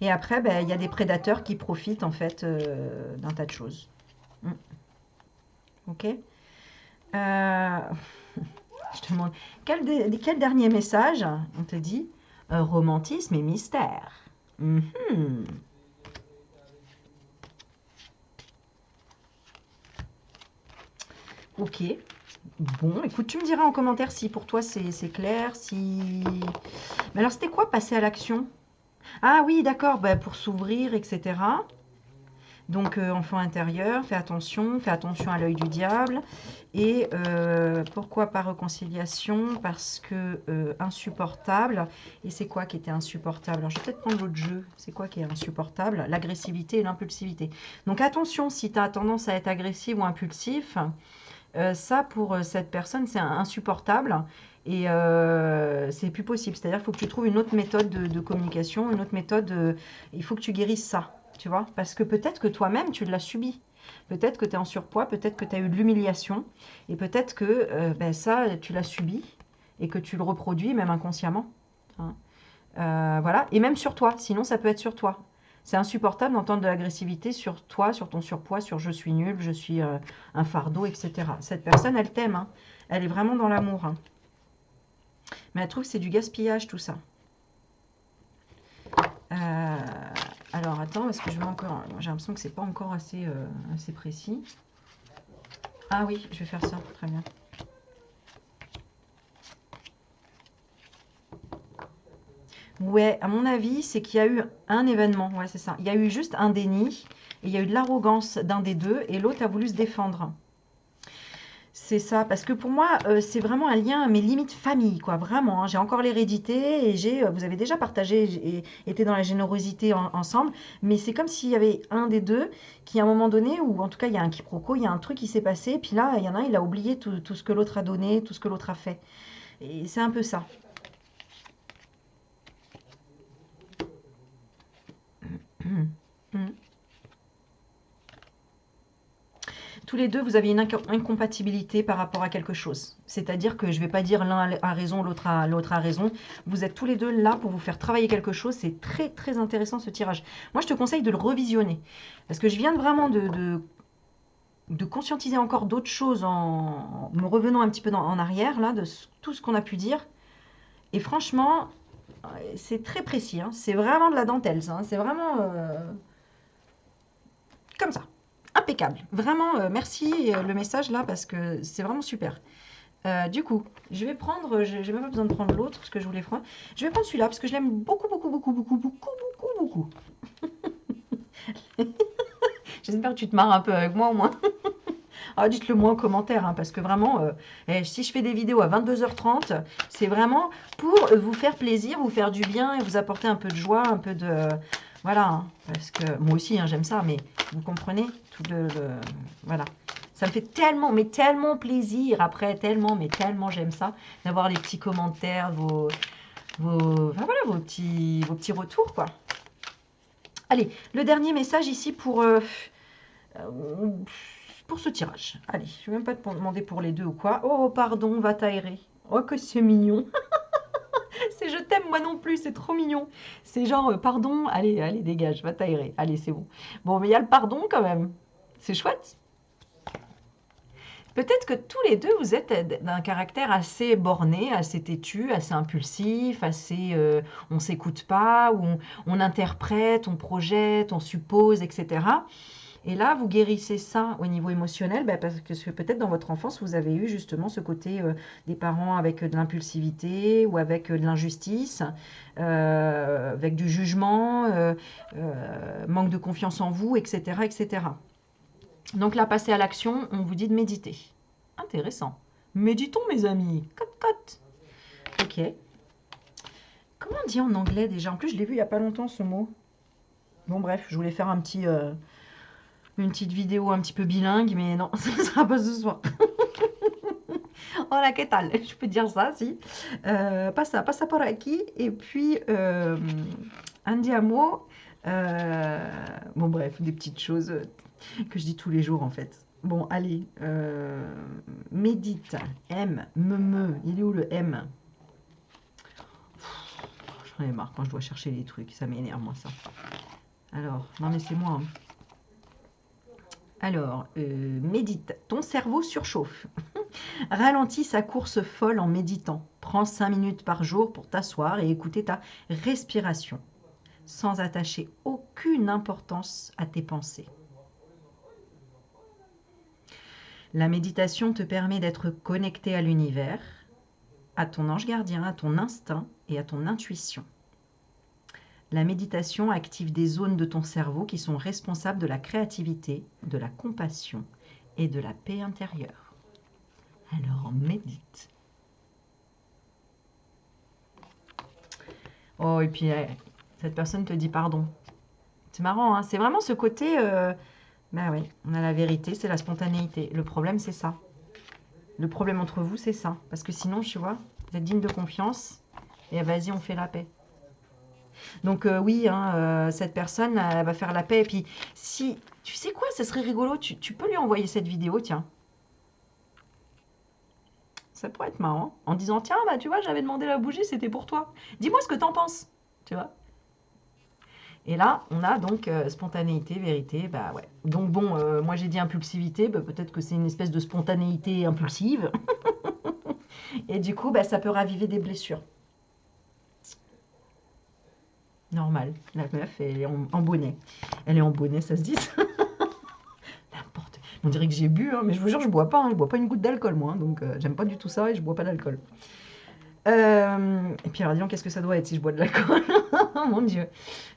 Et après, ben, y a des prédateurs qui profitent en fait d'un tas de choses. Ok. Je te demande, quel dernier message on te dit? Romantisme et mystère. Ok. Bon, écoute, tu me diras en commentaire si pour toi c'est clair, si... Mais alors, c'était quoi passer à l'action? Ah oui, d'accord, bah, pour s'ouvrir, etc. Donc, enfant intérieur, fais attention à l'œil du diable. Et pourquoi pas réconciliation? Parce que insupportable. Et c'est quoi qui était insupportable? Alors, je vais peut-être prendre l'autre jeu. C'est quoi qui est insupportable? L'agressivité et l'impulsivité. Donc, attention, si tu as tendance à être agressif ou impulsif, ça, pour cette personne, c'est insupportable. Et c'est plus possible. C'est-à-dire qu'il faut que tu trouves une autre méthode de communication, une autre méthode. Il faut que tu guérisses ça, tu vois. Parce que peut-être que toi-même, tu l'as subi. Peut-être que tu es en surpoids, peut-être que tu as eu de l'humiliation. Et peut-être que ben ça, tu l'as subi et que tu le reproduis, même inconsciemment. Hein. Voilà. Et même sur toi. Sinon, ça peut être sur toi. C'est insupportable d'entendre de l'agressivité sur toi, sur ton surpoids, sur je suis nul, je suis un fardeau, etc. Cette personne, elle t'aime. Hein. Elle est vraiment dans l'amour. Hein. Mais elle trouve que c'est du gaspillage tout ça. Alors attends, est-ce que je vais encore... J'ai l'impression que c'est pas encore assez, assez précis. Ah oui, je vais faire ça, très bien. Ouais, à mon avis, c'est qu'il y a eu un événement. Ouais, c'est ça. Il y a eu juste un déni. Et il y a eu de l'arrogance d'un des deux. Et l'autre a voulu se défendre. C'est ça, parce que pour moi, c'est vraiment un lien à mes limites famille, quoi, vraiment. Hein. J'ai encore l'hérédité et vous avez déjà partagé et été dans la générosité ensemble, mais c'est comme s'il y avait un des deux qui, à un moment donné, ou en tout cas, il y a un quiproquo, il y a un truc qui s'est passé, et puis là, il y en a un, il a oublié tout ce que l'autre a donné, tout ce que l'autre a fait. Et c'est un peu ça. Tous les deux, vous avez une incompatibilité par rapport à quelque chose. C'est-à-dire que je ne vais pas dire l'un a raison, l'autre a raison. Vous êtes tous les deux là pour vous faire travailler quelque chose. C'est très, très intéressant ce tirage. Moi, je te conseille de le revisionner. Parce que je viens vraiment de conscientiser encore d'autres choses en me revenant un petit peu en arrière, là, de tout ce qu'on a pu dire. Et franchement, c'est très précis. Hein. C'est vraiment de la dentelle, ça. Hein. C'est vraiment comme ça. Impeccable. Vraiment, merci le message là parce que c'est vraiment super. Du coup, je vais prendre, j'ai même pas besoin de prendre l'autre parce que je voulais prendre. Je vais prendre celui-là parce que je l'aime beaucoup, beaucoup, beaucoup, beaucoup, beaucoup, beaucoup, beaucoup. J'espère que tu te marres un peu avec moi au moins. Ah, dites-le moi en commentaire, hein, parce que vraiment, si je fais des vidéos à 22h30, c'est vraiment pour vous faire plaisir, vous faire du bien et vous apporter un peu de joie, un peu de... Voilà, hein, parce que moi aussi, hein, j'aime ça, mais vous comprenez tout voilà. Ça me fait tellement, mais tellement plaisir après, tellement, mais tellement j'aime ça, d'avoir les petits commentaires, enfin, voilà, vos petits retours, quoi. Allez, le dernier message ici pour ce tirage. Allez, je ne vais même pas te demander pour les deux ou quoi. Oh, pardon, va t'aérer. Oh, que c'est mignon. C'est je t'aime moi non plus, c'est trop mignon. C'est genre, pardon, allez, allez, dégage, va t'aérer. Allez, c'est bon. Bon, mais il y a le pardon quand même. C'est chouette. Peut-être que tous les deux, vous êtes d'un caractère assez borné, assez têtu, assez impulsif, assez on s'écoute pas, ou on interprète, on projette, on suppose, etc. Et là, vous guérissez ça au niveau émotionnel, parce que peut-être dans votre enfance, vous avez eu justement ce côté des parents avec de l'impulsivité ou avec de l'injustice, avec du jugement, manque de confiance en vous, etc., etc. Donc là, passer à l'action, on vous dit de méditer. Intéressant. Méditons, mes amis. Cote, cote. Ok. Comment on dit en anglais déjà? En plus, je l'ai vu il n'y a pas longtemps, ce mot. Bon, bref, je voulais faire une petite vidéo un petit peu bilingue, mais non, ça ne sera pas ce soir. Hola, ¿qué tal? Je peux dire ça, si. Passa por aquí. Et puis, andiamo. Bon, bref, des petites choses que je dis tous les jours, en fait. Bon, allez. Médite. M. Me. Il est où le M? J'en ai marre quand je dois chercher les trucs. Ça m'énerve, moi, ça. Alors, non, mais c'est moi. Hein. Alors, médite. Ton cerveau surchauffe. Ralentis sa course folle en méditant. Prends 5 minutes par jour pour t'asseoir et écouter ta respiration, sans attacher aucune importance à tes pensées. La méditation te permet d'être connecté à l'univers, à ton ange gardien, à ton instinct et à ton intuition. La méditation active des zones de ton cerveau qui sont responsables de la créativité, de la compassion et de la paix intérieure. Alors, médite. Oh, et puis, cette personne te dit pardon. C'est marrant, hein, c'est vraiment ce côté... Ben oui, on a la vérité, c'est la spontanéité. Le problème, c'est ça. Le problème entre vous, c'est ça. Parce que sinon, tu vois, Vous êtes digne de confiance. Et vas-y, on fait la paix. Donc oui, hein, cette personne, elle va faire la paix. Et puis, si, tu sais quoi, ça serait rigolo, tu peux lui envoyer cette vidéo, tiens. Ça pourrait être marrant. En disant, tiens, bah tu vois, j'avais demandé la bougie, c'était pour toi. Dis-moi ce que t'en penses, tu vois. Et là, on a donc spontanéité, vérité, bah ouais. Donc bon, moi j'ai dit impulsivité, bah, peut-être que c'est une espèce de spontanéité impulsive. Et du coup, bah, ça peut raviver des blessures. Normal, la meuf, elle est en bonnet. Elle est en bonnet, ça se dit ça. N'importe. On dirait que j'ai bu, hein, mais je vous jure, je bois pas. Hein, je bois pas une goutte d'alcool, moi. Hein, donc, j'aime pas du tout ça et je bois pas d'alcool. Et puis, alors, disons, qu'est-ce que ça doit être si je bois de l'alcool? Oh mon Dieu,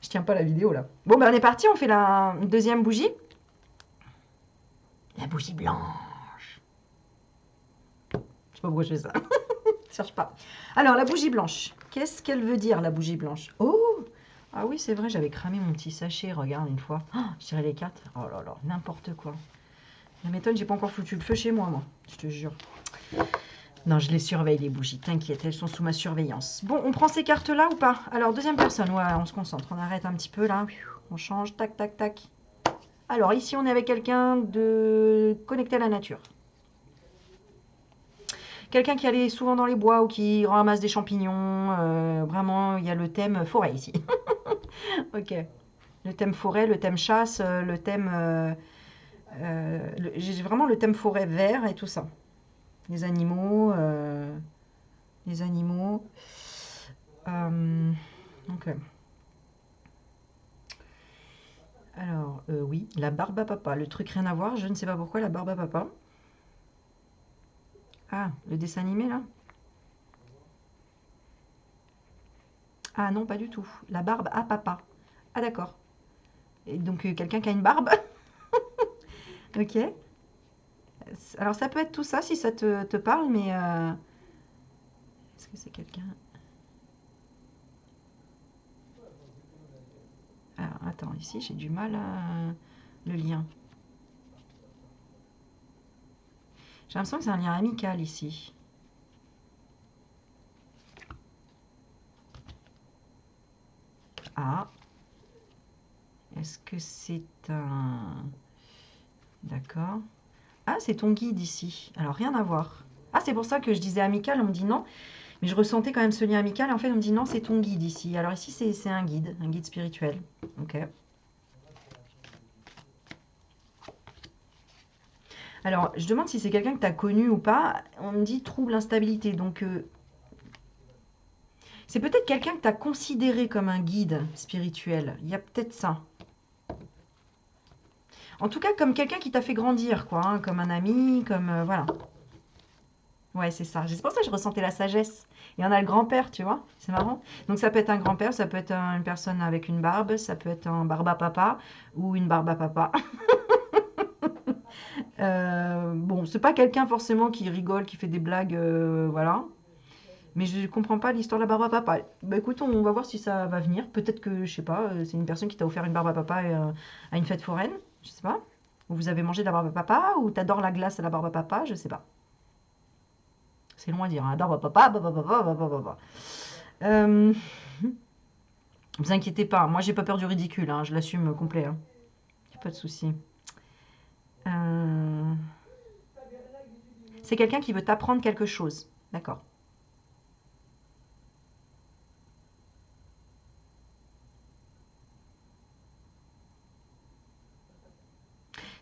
je tiens pas la vidéo là. Bon, ben, on est parti. On fait la deuxième bougie. La bougie blanche. Je sais pas pourquoi je fais ça. Cherche pas. Alors, la bougie blanche. Qu'est-ce qu'elle veut dire, la bougie blanche? Oh! Ah oui, c'est vrai, j'avais cramé mon petit sachet, regarde, une fois. Oh, je tirais les cartes. Oh là là, n'importe quoi. La m'étonne, j'ai pas encore foutu le feu chez moi, je te jure. Non, je les surveille, les bougies, t'inquiète, elles sont sous ma surveillance. Bon, on prend ces cartes-là ou pas? Alors, deuxième personne, ouais, on se concentre, on arrête un petit peu, là. On change, tac, tac, tac. Alors, ici, on est avec quelqu'un de connecté à la nature. Quelqu'un qui allait souvent dans les bois ou qui ramasse des champignons. Vraiment, il y a le thème forêt ici. Ok. Le thème forêt, le thème chasse, le thème... j'ai vraiment le thème forêt vert et tout ça. Les animaux. Les animaux. Ok. Alors, oui, la barbe à papa. Le truc rien à voir, je ne sais pas pourquoi, la barbe à papa. Ah, le dessin animé là? Ah non, pas du tout. La barbe à papa. Ah d'accord. Et donc, quelqu'un qui a une barbe? Ok. Alors, ça peut être tout ça si ça te parle, mais... est-ce que c'est quelqu'un... Alors, attends, ici, j'ai du mal à... Le lien. J'ai l'impression que c'est un lien amical ici. Ah. Est-ce que c'est un... D'accord. Ah, c'est ton guide ici. Alors, rien à voir. Ah, c'est pour ça que je disais amical, on me dit non. Mais je ressentais quand même ce lien amical. Et en fait, on me dit non, c'est ton guide ici. Alors ici, c'est un guide spirituel. Ok. Alors, je demande si c'est quelqu'un que tu as connu ou pas. On me dit trouble, instabilité. Donc, c'est peut-être quelqu'un que tu as considéré comme un guide spirituel. Il y a peut-être ça. En tout cas, comme quelqu'un qui t'a fait grandir, quoi. Hein, comme un ami, comme... voilà. Ouais, c'est ça. C'est pour ça que je ressentais la sagesse. Et on a le grand-père, tu vois. C'est marrant. Donc, ça peut être un grand-père, ça peut être une personne avec une barbe, ça peut être un barbe à papa ou une barbe à papa. Bon, c'est pas quelqu'un forcément qui rigole, qui fait des blagues, voilà. Mais je comprends pas l'histoire de la barbe à papa. Bah écoute, on va voir si ça va venir. Peut-être que, je sais pas, c'est une personne qui t'a offert une barbe à papa à une fête foraine. Je sais pas. Ou vous avez mangé de la barbe à papa, ou t'adores la glace à la barbe à papa, je sais pas. C'est long à dire, hein. Barbe à papa, barbe à papa, barbe à papa. Vous inquiétez pas, moi j'ai pas peur du ridicule, hein, je l'assume complet. Hein. Y a pas de souci. Euh, C'est quelqu'un qui veut t'apprendre quelque chose. D'accord.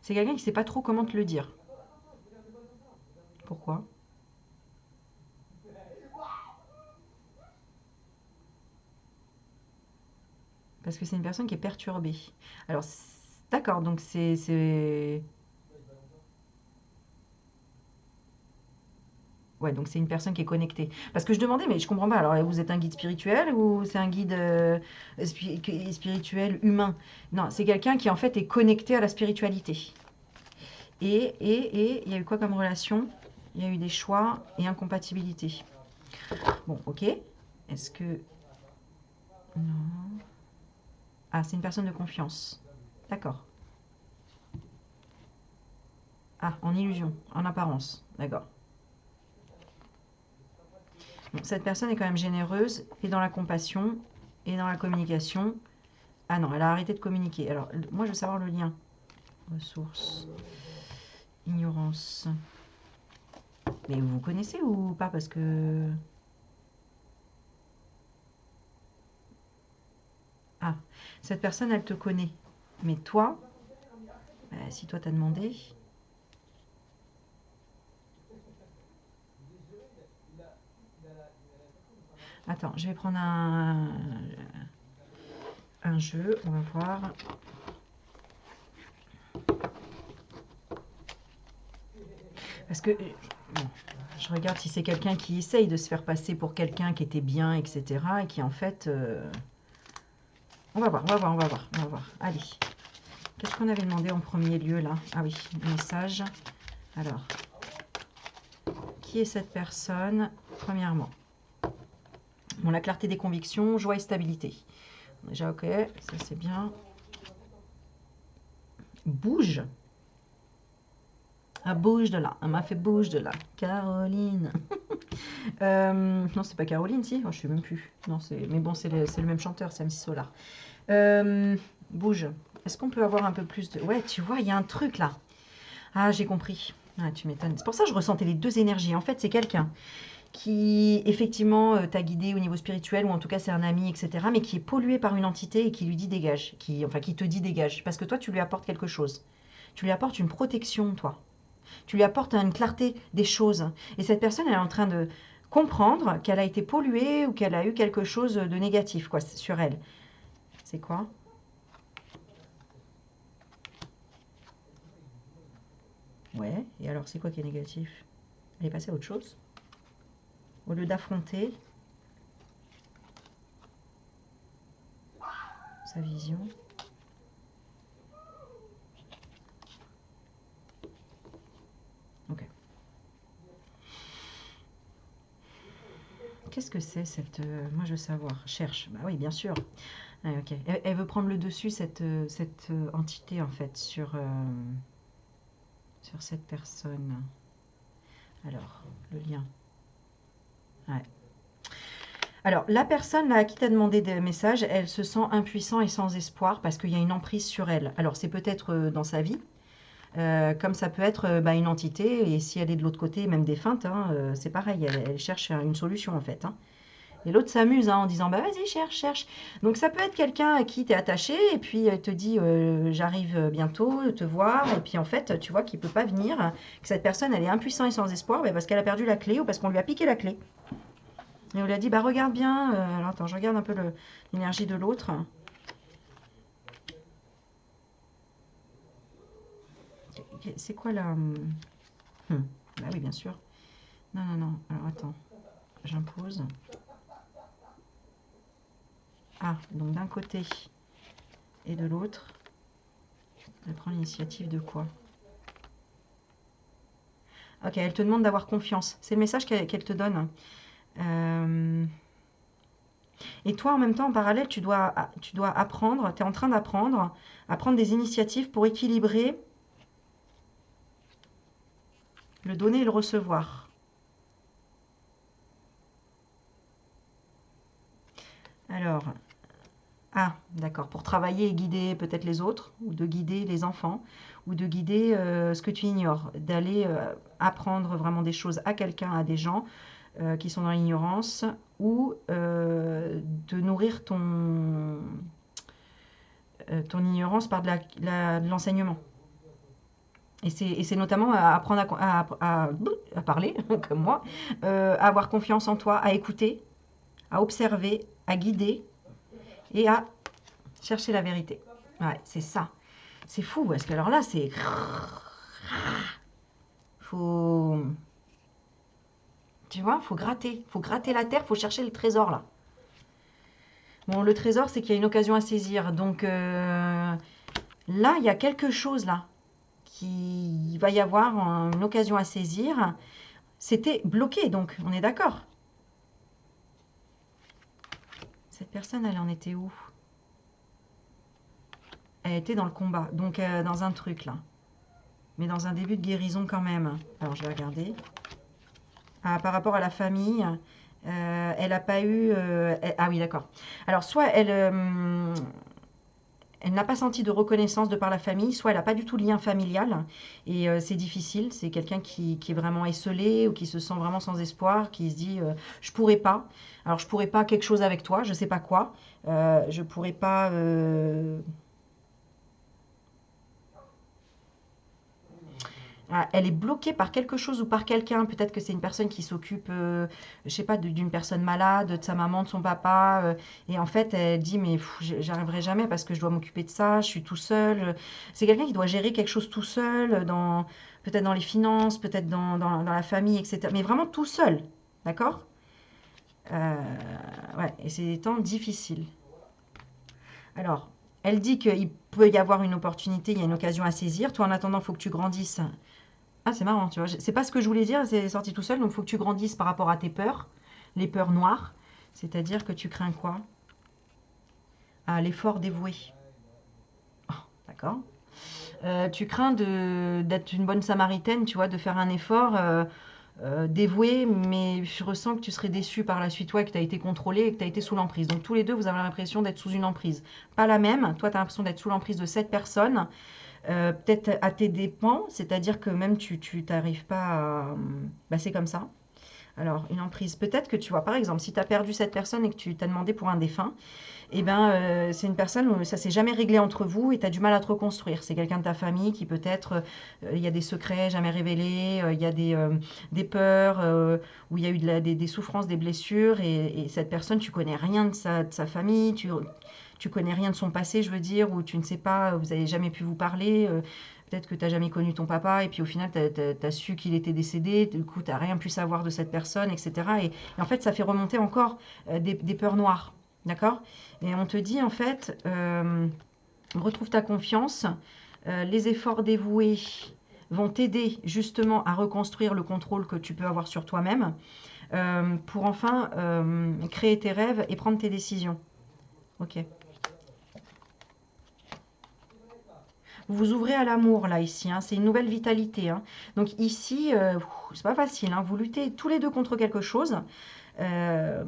C'est quelqu'un qui sait pas trop comment te le dire. Pourquoi? Parce que c'est une personne qui est perturbée. Alors, d'accord, donc ouais, donc c'est une personne qui est connectée. Parce que je demandais, mais je comprends pas. Alors, vous êtes un guide spirituel ou c'est un guide spirituel humain? Non, c'est quelqu'un qui en fait est connecté à la spiritualité. Il y a eu quoi comme relation? Il y a eu des choix et incompatibilité. Bon, ok. Est-ce que... Non. Ah, c'est une personne de confiance. D'accord. Ah, en illusion, en apparence. D'accord. Bon, cette personne est quand même généreuse et dans la compassion et dans la communication. Ah non, elle a arrêté de communiquer. Alors, moi, je veux savoir le lien. Ressources, ignorance. Mais vous connaissez ou pas? Parce que... Ah, cette personne, elle te connaît. Mais toi, si toi t'as demandé... Attends, je vais prendre un jeu, on va voir. Parce que bon, je regarde si c'est quelqu'un qui essaye de se faire passer pour quelqu'un qui était bien, etc. Et qui en fait... On va voir, on va voir, on va voir, on va voir. Allez. Qu'est-ce qu'on avait demandé en premier lieu là? Ah oui, message. Alors, qui est cette personne? Premièrement. Bon, la clarté des convictions, joie et stabilité. Déjà, ok, ça c'est bien. Bouge. Ah, bouge de là. Elle m'a fait bouge de là. Caroline. Non, c'est pas Caroline, si. Oh, je sais même plus. Non, mais bon, c'est le même chanteur, c'est MC Solar. Bouge. Est-ce qu'on peut avoir un peu plus de... Ouais, tu vois, il y a un truc là. Ah, j'ai compris. Ah, tu m'étonnes. C'est pour ça que je ressentais les deux énergies. En fait, c'est quelqu'un qui, effectivement, t'a guidé au niveau spirituel, ou en tout cas, c'est un ami, etc., mais qui est pollué par une entité et qui lui dit dégage. Enfin, qui te dit dégage. Parce que toi, tu lui apportes quelque chose. Tu lui apportes une protection, toi. Tu lui apportes une clarté des choses. Et cette personne, elle est en train de comprendre qu'elle a été polluée ou qu'elle a eu quelque chose de négatif, quoi, sur elle. C'est quoi? Ouais, et alors c'est quoi qui est négatif? Elle est passée à autre chose. Au lieu d'affronter sa vision. Ok. Qu'est-ce que c'est cette... moi je veux savoir. Cherche. Bah oui, bien sûr. Ah, ok. Elle veut prendre le dessus, cette entité, en fait, sur cette personne. Alors, le lien. Ouais. Alors, la personne là, à qui tu as demandé des messages, elle se sent impuissante et sans espoir parce qu'il y a une emprise sur elle. Alors, c'est peut-être dans sa vie, comme ça peut être une entité, et si elle est de l'autre côté, même défunte, hein, c'est pareil, elle cherche une solution en fait. Hein. Et l'autre s'amuse en disant bah vas-y, cherche, cherche. Donc ça peut être quelqu'un à qui tu es attaché, et puis elle te dit j'arrive bientôt te voir, et puis en fait tu vois qu'il ne peut pas venir, que cette personne elle est impuissante et sans espoir parce qu'elle a perdu la clé ou parce qu'on lui a piqué la clé. Et on lui a dit, bah regarde bien. Alors attends, je regarde un peu l'énergie de l'autre. C'est quoi la... Bah oui, bien sûr. Non, non, non. Alors attends. J'impose. Ah, donc d'un côté et de l'autre. Elle prend l'initiative de quoi? Ok, elle te demande d'avoir confiance. C'est le message qu'elle te donne. Et toi, en même temps, en parallèle, tu dois apprendre, tu es en train d'apprendre à prendre des initiatives pour équilibrer le donner et le recevoir. Alors, ah, d'accord, pour travailler et guider peut-être les autres, ou de guider les enfants, ou de guider ce que tu ignores, d'aller apprendre vraiment des choses à quelqu'un, à des gens qui sont dans l'ignorance, ou de nourrir ton ignorance par de l'enseignement. Et c'est notamment à apprendre à parler, comme moi, à avoir confiance en toi, à écouter, à observer, à guider et à chercher la vérité. Ouais, c'est ça. C'est fou, parce que alors là, c'est... Faut... Tu vois, faut gratter. Faut gratter la terre, faut chercher le trésor, là. Bon, le trésor, c'est qu'il y a une occasion à saisir. Donc, là, il y a quelque chose, là, qui va y avoir une occasion à saisir. C'était bloqué, donc, on est d'accord. Cette personne, elle en était où? Elle était dans le combat, donc dans un truc, là. Mais dans un début de guérison quand même. Alors, je vais regarder. Ah, par rapport à la famille, Elle n'a pas eu... ah oui, d'accord. Alors, soit elle n'a pas senti de reconnaissance de par la famille, soit elle n'a pas du tout de lien familial et c'est difficile. C'est quelqu'un qui est vraiment esseulé ou qui se sent vraiment sans espoir, qui se dit je pourrais pas. Alors je pourrais pas quelque chose avec toi, je sais pas quoi. Je pourrais pas. Ah, elle est bloquée par quelque chose ou par quelqu'un. Peut-être que c'est une personne qui s'occupe, je sais pas, d'une personne malade, de sa maman, de son papa. Et en fait, elle dit, mais j'arriverai jamais parce que je dois m'occuper de ça, je suis tout seul. C'est quelqu'un qui doit gérer quelque chose tout seul, peut-être dans les finances, peut-être dans la famille, etc. Mais vraiment tout seul. D'accord? Euh, ouais, et c'est des temps difficiles. Alors, elle dit qu'il peut y avoir une opportunité, il y a une occasion à saisir. Toi, en attendant, il faut que tu grandisses. Ah, c'est marrant, tu vois. C'est pas ce que je voulais dire, c'est sorti tout seul. Donc, il faut que tu grandisses par rapport à tes peurs, les peurs noires. C'est-à-dire que tu crains quoi? Ah, l'effort dévoué. Oh, d'accord. Tu crains d'être une bonne samaritaine, tu vois, de faire un effort dévoué, mais je ressens que tu serais déçu par la suite, toi, que tu as été contrôlé et que tu as été sous l'emprise. Donc, tous les deux, vous avez l'impression d'être sous une emprise. Pas la même. Toi, tu as l'impression d'être sous l'emprise de cette personne. Peut-être à tes dépens, c'est-à-dire que même tu t'arrives pas à... Bah, c'est comme ça. Alors, une emprise, peut-être que tu vois, par exemple, si tu as perdu cette personne et que tu t'as demandé pour un défunt, eh ben, c'est une personne où ça s'est jamais réglé entre vous et tu as du mal à te reconstruire. C'est quelqu'un de ta famille qui peut-être, il y a des secrets jamais révélés, il y a des peurs, où il y a eu des souffrances, des blessures, et cette personne, tu connais rien de sa famille, tu connais rien de son passé, je veux dire, ou tu ne sais pas, vous avez jamais pu vous parler. Peut-être que tu n'as jamais connu ton papa et puis au final, tu as su qu'il était décédé, du coup, tu n'as rien pu savoir de cette personne, etc. Et en fait, ça fait remonter encore des peurs noires. D'accord? Et on te dit, en fait, retrouve ta confiance, les efforts dévoués vont t'aider justement à reconstruire le contrôle que tu peux avoir sur toi-même pour enfin créer tes rêves et prendre tes décisions. Ok. Vous vous ouvrez à l'amour là ici, hein, c'est une nouvelle vitalité, hein. Donc ici, c'est pas facile, hein, vous luttez tous les deux contre quelque chose. Euh,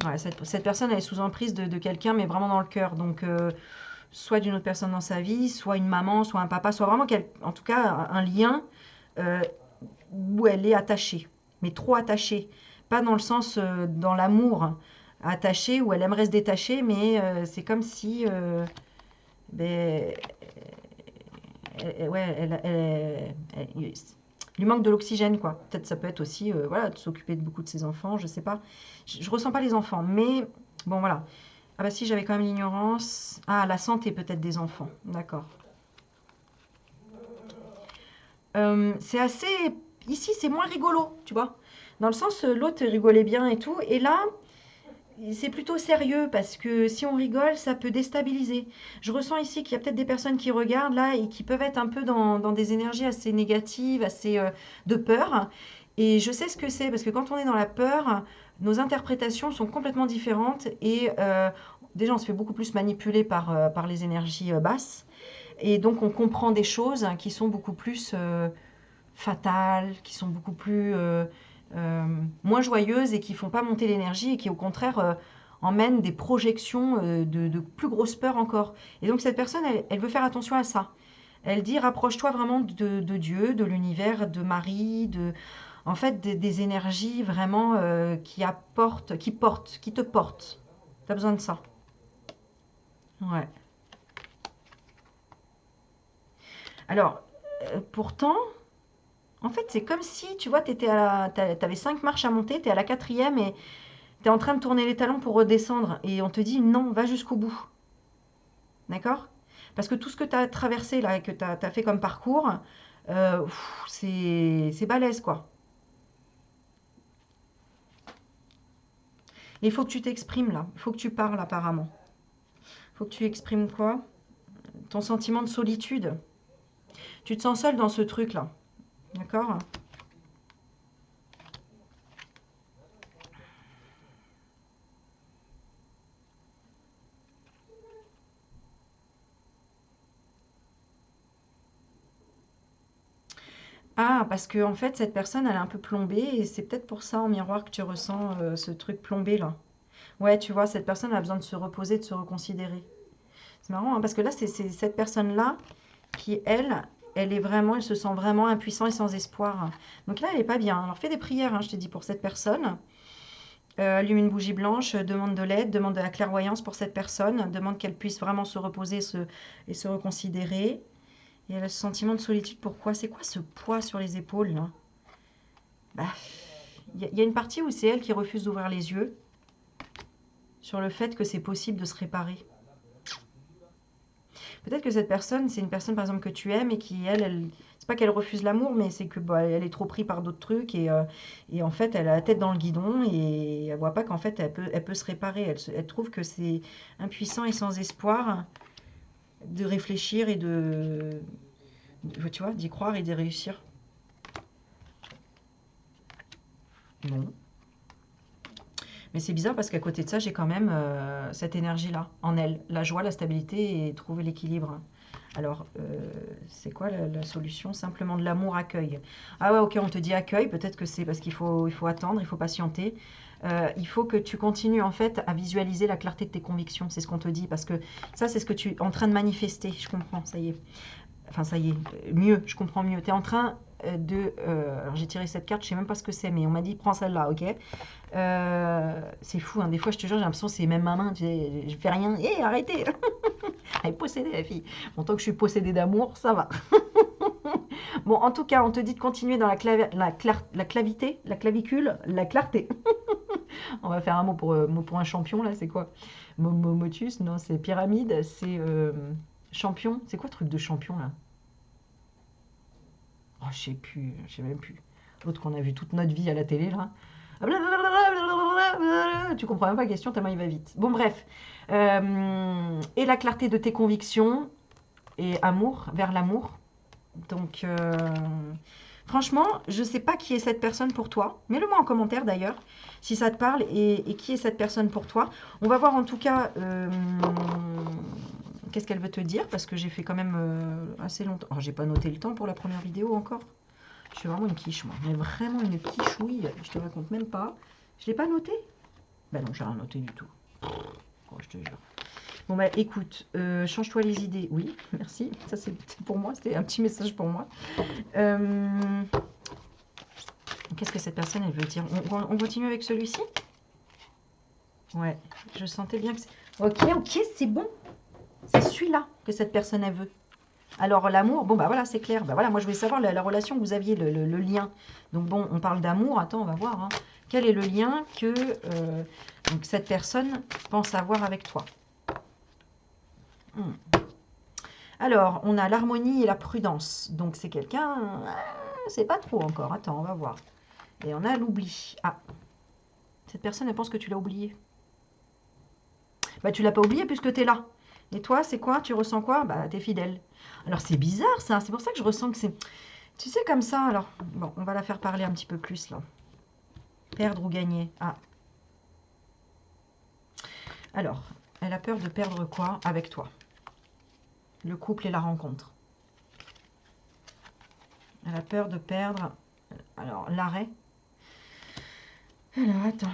ouais, cette personne elle est sous emprise de quelqu'un, mais vraiment dans le cœur. Donc soit d'une autre personne dans sa vie, soit une maman, soit un papa, soit vraiment en tout cas un lien euh, où elle est attachée, mais trop attachée. Pas dans le sens dans l'amour attachée, où elle aimerait se détacher, mais c'est comme si ben, ouais, il lui manque de l'oxygène, quoi. Peut-être ça peut être aussi voilà, de s'occuper de beaucoup de ses enfants, je sais pas. Je ressens pas les enfants, mais bon, voilà. Ah bah si, j'avais quand même l'ignorance. Ah, la santé peut-être des enfants, d'accord. C'est assez... Ici, c'est moins rigolo, tu vois. Dans le sens, l'autre rigolait bien et tout. Et là, c'est plutôt sérieux parce que si on rigole, ça peut déstabiliser. Je ressens ici qu'il y a peut-être des personnes qui regardent là et qui peuvent être un peu dans des énergies assez négatives, assez de peur. Et je sais ce que c'est parce que quand on est dans la peur, nos interprétations sont complètement différentes et déjà on se fait beaucoup plus manipuler par les énergies basses. Et donc on comprend des choses qui sont beaucoup plus fatales, qui sont beaucoup plus moins joyeuses et qui font pas monter l'énergie et qui au contraire emmènent des projections de plus grosses peurs encore. Et donc cette personne, elle veut faire attention à ça. Elle dit rapproche-toi vraiment de Dieu, de l'univers, de Marie, en fait des énergies vraiment qui apportent, qui portent, qui te portent. T'as besoin de ça. Ouais. Alors, pourtant, en fait, c'est comme si, tu vois, t'avais 5 marches à monter, t'es à la quatrième et t'es en train de tourner les talons pour redescendre. Et on te dit, non, va jusqu'au bout. D'accord? Parce que tout ce que tu as traversé là et que tu as fait comme parcours, c'est balèze, quoi. Et il faut que tu t'exprimes là. Il faut que tu parles apparemment. Il faut que tu exprimes quoi? Ton sentiment de solitude. Tu te sens seul dans ce truc-là. D'accord? Ah, parce que en fait, cette personne, elle est un peu plombée et c'est peut-être pour ça en miroir que tu ressens ce truc plombé là. Ouais, tu vois, cette personne a besoin de se reposer, de se reconsidérer. C'est marrant, hein, parce que là, c'est cette personne-là qui, elle est vraiment, elle se sent vraiment impuissante et sans espoir. Donc là, elle est pas bien. Alors fais des prières, hein, je te dis, pour cette personne. Allume une bougie blanche, demande de l'aide, demande de la clairvoyance pour cette personne, demande qu'elle puisse vraiment se reposer et se reconsidérer. Et elle a ce sentiment de solitude. Pourquoi? C'est quoi ce poids sur les épaules là? Bah, il y a une partie où c'est elle qui refuse d'ouvrir les yeux sur le fait que c'est possible de se réparer. Peut-être que cette personne, c'est une personne par exemple que tu aimes et qui, elle c'est pas qu'elle refuse l'amour, mais c'est que bah, elle est trop prise par d'autres trucs et en fait elle a la tête dans le guidon et elle voit pas qu'en fait elle peut se réparer. Elle trouve que c'est impuissant et sans espoir de réfléchir et tu vois, d'y croire et d'y réussir. Bon. Mais c'est bizarre parce qu'à côté de ça, j'ai quand même cette énergie-là en elle. La joie, la stabilité et trouver l'équilibre. Alors, c'est quoi la solution? Simplement de l'amour accueil. Ah ouais, ok, on te dit accueil. Peut-être que c'est parce il faut attendre, il faut patienter. Il faut que tu continues en fait à visualiser la clarté de tes convictions. C'est ce qu'on te dit parce que ça, c'est ce que tu es en train de manifester. Je comprends, ça y est. Enfin, ça y est, mieux, je comprends mieux. Tu es en train alors j'ai tiré cette carte, je sais même pas ce que c'est, mais on m'a dit prends celle-là, ok. C'est fou, hein. Des fois je te jure, j'ai l'impression que c'est même ma main, je fais rien. Hé, arrêtez. Elle est possédée la fille. Bon, tant que je suis possédée d'amour, ça va. Bon, en tout cas, on te dit de continuer dans la clavité, la clavicule, la clarté. On va faire un mot pour un champion, là, c'est quoi? Motus, non, c'est pyramide, c'est champion. C'est quoi le truc de champion, là? Oh, je sais plus, je sais même plus. L'autre qu'on a vu toute notre vie à la télé, là. Tu comprends même pas la question, tellement il va vite. Bon, bref. Et la clarté de tes convictions et amour, vers l'amour. Donc, franchement, je sais pas qui est cette personne pour toi. Mets-le moi en commentaire d'ailleurs, si ça te parle et qui est cette personne pour toi. On va voir en tout cas qu'est-ce qu'elle veut te dire parce que j'ai fait quand même assez longtemps. Oh, j'ai pas noté le temps pour la première vidéo encore. Je suis vraiment une quiche, moi. Mais vraiment une quichouille. Je te raconte même pas. Je l'ai pas noté? Ben non, j'ai rien noté du tout. Oh, je te jure. Bon bah écoute, change-toi les idées. Oui, merci. Ça c'est pour moi, c'était un petit message pour moi. Qu'est-ce que cette personne elle veut dire? On continue avec celui-ci? Ouais, je sentais bien que c'est... Ok, ok, c'est bon. C'est celui-là que cette personne elle veut. Alors l'amour, bon bah voilà, c'est clair. Bah voilà, moi je voulais savoir la relation que vous aviez, le lien. Donc bon, on parle d'amour. Attends, on va voir. Hein. Quel est le lien que donc cette personne pense avoir avec toi? Alors, on a l'harmonie et la prudence. Donc c'est quelqu'un, c'est pas trop encore. Attends, on va voir. Et on a l'oubli. Ah, cette personne, elle pense que tu l'as oublié. Bah tu l'as pas oublié puisque tu es là. Et toi, c'est quoi? Tu ressens quoi? Bah t'es fidèle. Alors c'est bizarre ça. C'est pour ça que je ressens que c'est... Tu sais, comme ça, alors... Bon, on va la faire parler un petit peu plus, là. Perdre ou gagner. Ah. Alors, elle a peur de perdre quoi avec toi? Le couple et la rencontre. Elle a peur de perdre... Alors, l'arrêt. Alors, attends.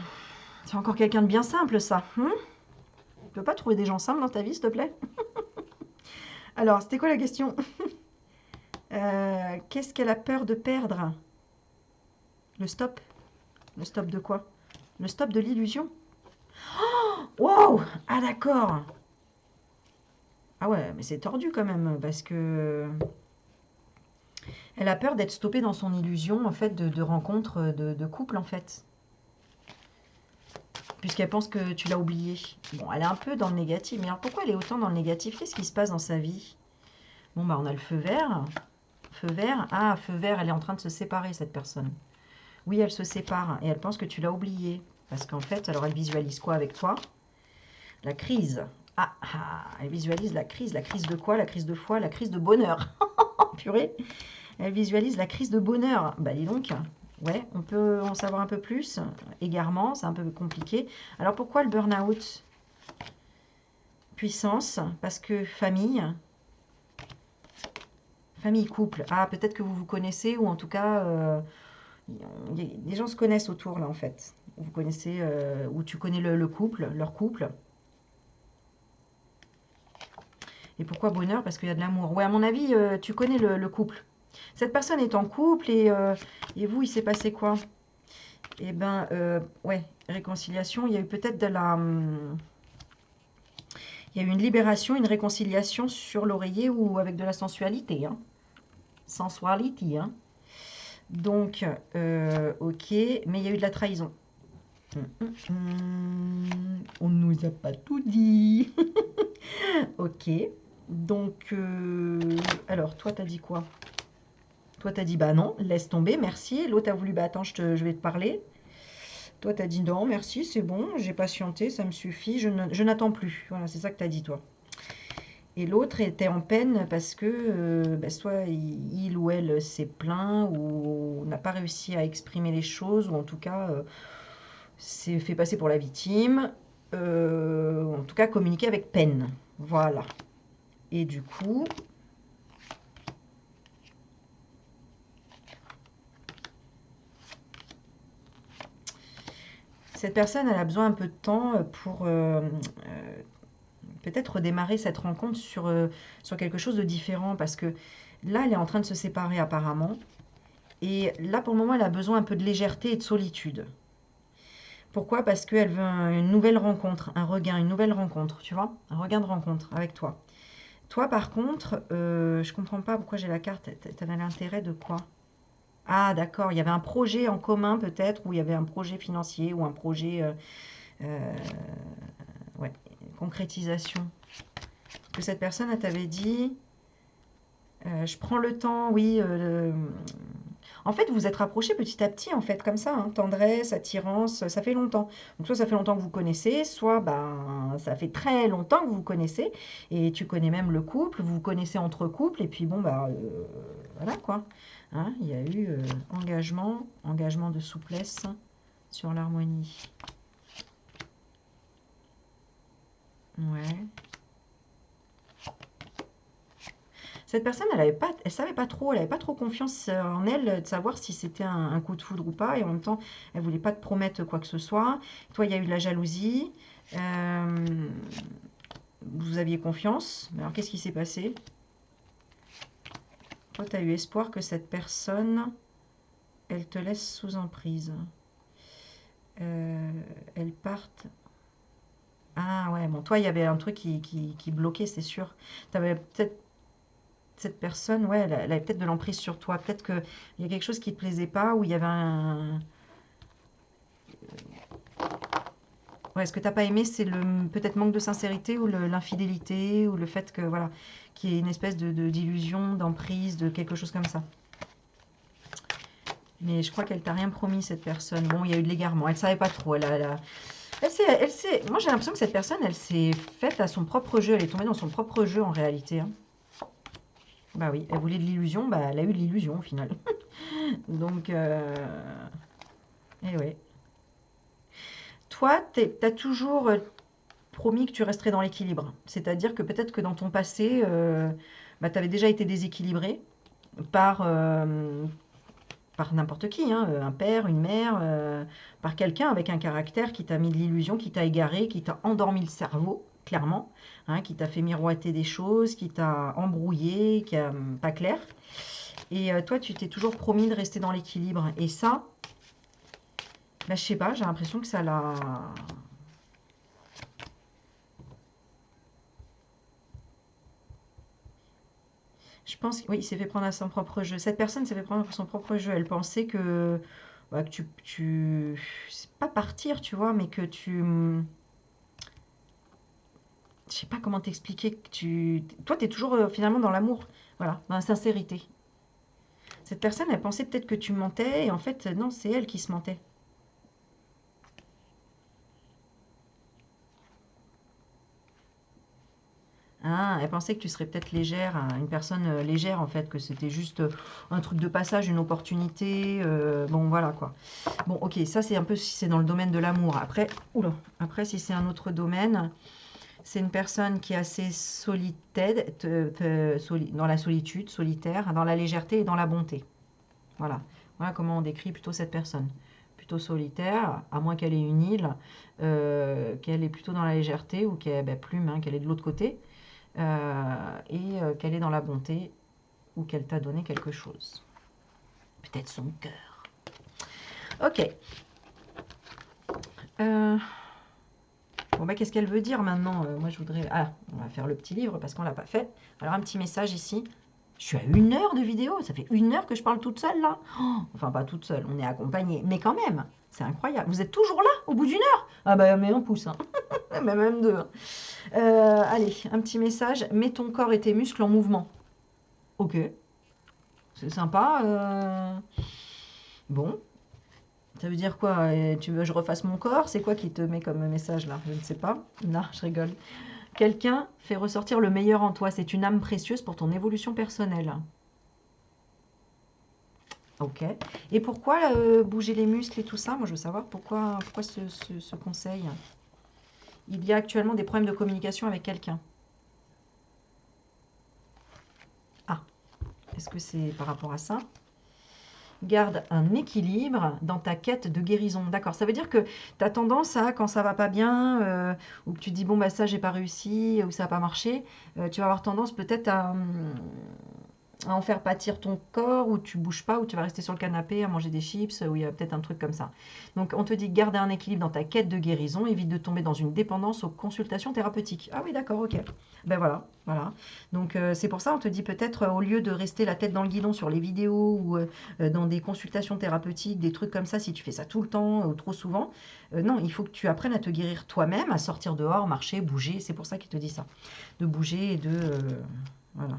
C'est encore quelqu'un de bien simple, ça. Tu peux pas trouver des gens simples dans ta vie, s'il te plaît? Alors, c'était quoi la question? Qu'est-ce qu'elle a peur de perdre? Le stop. Le stop de quoi? Le stop de l'illusion. Wow! Ah d'accord. Ah ouais, mais c'est tordu quand même, parce que... Elle a peur d'être stoppée dans son illusion, en fait, de rencontre de couple, en fait. Puisqu'elle pense que tu l'as oubliée. Bon, elle est un peu dans le négatif. Mais alors, pourquoi elle est autant dans le négatif? Qu'est-ce qui se passe dans sa vie? Bon, bah, on a le feu vert. Feu vert. Ah, feu vert, elle est en train de se séparer, cette personne. Oui, elle se sépare. Et elle pense que tu l'as oubliée. Parce qu'en fait, alors, elle visualise quoi avec toi? La crise. Ah, ah, elle visualise la crise. La crise de quoi? La crise de foi, la crise de bonheur. Purée. Elle visualise la crise de bonheur. Bah dis donc, ouais, on peut en savoir un peu plus. Égarement, c'est un peu compliqué. Alors pourquoi le burn-out? Puissance, parce que famille. Famille, couple. Ah, peut-être que vous vous connaissez, ou en tout cas, les gens se connaissent autour, là, en fait. Vous connaissez, ou tu connais le couple, leur couple. Et pourquoi bonheur? Parce qu'il y a de l'amour. Ouais, à mon avis, tu connais le couple. Cette personne est en couple et vous, il s'est passé quoi? Eh ben, ouais, réconciliation. Il y a eu peut-être il y a eu une libération, une réconciliation sur l'oreiller ou avec de la sensualité, hein. Sensuality, hein. Donc, ok, mais il y a eu de la trahison. On ne nous a pas tout dit. Ok, donc, alors, toi, t'as dit quoi? Toi, t'as dit, bah non, laisse tomber, merci. L'autre a voulu, bah attends, je vais te parler. Toi, t'as dit, non, merci, c'est bon, j'ai patienté, ça me suffit, je n'attends plus. Voilà, c'est ça que t'as dit, toi. Et l'autre était en peine parce que bah, soit il ou elle s'est plaint ou n'a pas réussi à exprimer les choses, ou en tout cas s'est fait passer pour la victime, en tout cas communiquer avec peine. Voilà. Et du coup, cette personne, elle a besoin un peu de temps pour peut-être redémarrer cette rencontre sur quelque chose de différent, parce que là, elle est en train de se séparer apparemment. Et là, pour le moment, elle a besoin un peu de légèreté et de solitude. Pourquoi? Parce qu'elle veut une nouvelle rencontre, un regain, une nouvelle rencontre, tu vois? Un regain de rencontre avec toi. Toi, par contre, je comprends pas pourquoi j'ai la carte. T'avais l'intérêt de quoi? Ah, d'accord, il y avait un projet en commun peut-être, ou il y avait un projet financier, ou un projet, euh, ouais, concrétisation. Que cette personne, elle t'avait dit, je prends le temps, oui. En fait, vous vous êtes rapprochés petit à petit, en fait, comme ça, hein, tendresse, attirance, ça fait longtemps. Donc, soit ça fait longtemps que vous connaissez, soit ben, ça fait très longtemps que vous vous connaissez, et tu connais même le couple, vous vous connaissez entre couples, et puis bon, bah, voilà quoi. Hein, il y a eu engagement de souplesse sur l'harmonie. Ouais. Cette personne, elle savait pas trop, elle avait pas trop confiance en elle, de savoir si c'était un coup de foudre ou pas, et en même temps, elle voulait pas te promettre quoi que ce soit. Toi, il y a eu de la jalousie, euh, vous aviez confiance, mais alors qu'est-ce qui s'est passé? Toi, tu as eu espoir que cette personne, elle te laisse sous emprise. Elle parte. Ah ouais, bon, toi, il y avait un truc qui bloquait, c'est sûr. Tu avais peut-être cette personne, ouais, elle avait peut-être de l'emprise sur toi. Peut-être qu'il y a quelque chose qui ne te plaisait pas, ou il y avait un... Ouais, ce que tu n'as pas aimé, c'est le peut-être manque de sincérité, ou l'infidélité, ou le fait que, voilà, qu'il y ait une espèce d'illusion, d'emprise, de quelque chose comme ça. Mais je crois qu'elle t'a rien promis, cette personne. Bon, il y a eu de l'égarement. Elle ne savait pas trop. Moi, j'ai l'impression que cette personne, elle s'est faite à son propre jeu. Elle est tombée dans son propre jeu, en réalité, hein. Bah oui, elle voulait de l'illusion, bah elle a eu de l'illusion au final. Donc, eh ouais. Toi, t'as toujours promis que tu resterais dans l'équilibre. C'est-à-dire que peut-être que dans ton passé, bah, tu avais déjà été déséquilibré par, par n'importe qui, hein, un père, une mère, par quelqu'un avec un caractère qui t'a mis de l'illusion, qui t'a égaré, qui t'a endormi le cerveau, clairement, hein, qui t'a fait miroiter des choses, qui t'a embrouillé, qui a pas clair. Et toi, tu t'es toujours promis de rester dans l'équilibre. Et ça, bah, je sais pas, j'ai l'impression que ça l'a... Je pense que oui, il s'est fait prendre à son propre jeu. Cette personne s'est fait prendre à son propre jeu. Elle pensait que, bah, que c'est pas partir, tu vois, mais que tu... Je sais pas comment t'expliquer que tu... Toi, tu es toujours finalement dans l'amour, voilà, dans la sincérité. Cette personne, elle pensait peut-être que tu mentais, et en fait, non, c'est elle qui se mentait. Ah, elle pensait que tu serais peut-être légère, hein, une personne légère en fait, que c'était juste un truc de passage, une opportunité. Bon, voilà quoi. Bon, ok, ça c'est un peu si c'est dans le domaine de l'amour. Après, oula, après si c'est un autre domaine, C'est une personne qui est assez solitaire, dans la solitude, solitaire, dans la légèreté et dans la bonté. Voilà. Voilà comment on décrit plutôt cette personne. Plutôt solitaire, à moins qu'elle ait une île, qu'elle est plutôt dans la légèreté ou qu'elle plume, hein, qu'elle est de l'autre côté, et qu'elle est dans la bonté ou qu'elle t'a donné quelque chose. Peut-être son cœur. Ok. Bon, bah, qu'est-ce qu'elle veut dire maintenant? Moi, je voudrais... Ah, on va faire le petit livre parce qu'on l'a pas fait. Alors, un petit message ici. Je suis à 1 heure de vidéo. Ça fait 1 heure que je parle toute seule, là. Oh, enfin, pas toute seule. On est accompagnés. Mais quand même, c'est incroyable. Vous êtes toujours là, au bout d'1 heure? Ah bah, mais on pousse, hein. Mais même deux, hein. Allez, un petit message. Mets ton corps et tes muscles en mouvement. Ok. C'est sympa. Bon. Ça veut dire quoi? Tu veux que je refasse mon corps? C'est quoi qui te met comme message là? Je ne sais pas. Non, je rigole. Quelqu'un fait ressortir le meilleur en toi. C'est une âme précieuse pour ton évolution personnelle. Ok. Et pourquoi bouger les muscles et tout ça? Moi, je veux savoir pourquoi ce conseil. Il y a actuellement des problèmes de communication avec quelqu'un. Ah, est-ce que c'est par rapport à ça? Garde un équilibre dans ta quête de guérison. D'accord, ça veut dire que tu as tendance à, quand ça va pas bien, ou que tu dis, bon, bah ça, j'ai pas réussi, ou ça n'a pas marché, tu vas avoir tendance peut-être à en faire pâtir ton corps, ou tu bouges pas, ou tu vas rester sur le canapé à manger des chips, ou il y a peut-être un truc comme ça. Donc on te dit garder un équilibre dans ta quête de guérison, évite de tomber dans une dépendance aux consultations thérapeutiques. Ah oui, d'accord, ok. Ben voilà, voilà. Donc c'est pour ça on te dit peut-être au lieu de rester la tête dans le guidon sur les vidéos ou dans des consultations thérapeutiques, des trucs comme ça, si tu fais ça tout le temps ou trop souvent, non, il faut que tu apprennes à te guérir toi-même, à sortir dehors, marcher, bouger. C'est pour ça qu'il te dit ça, de bouger et de voilà.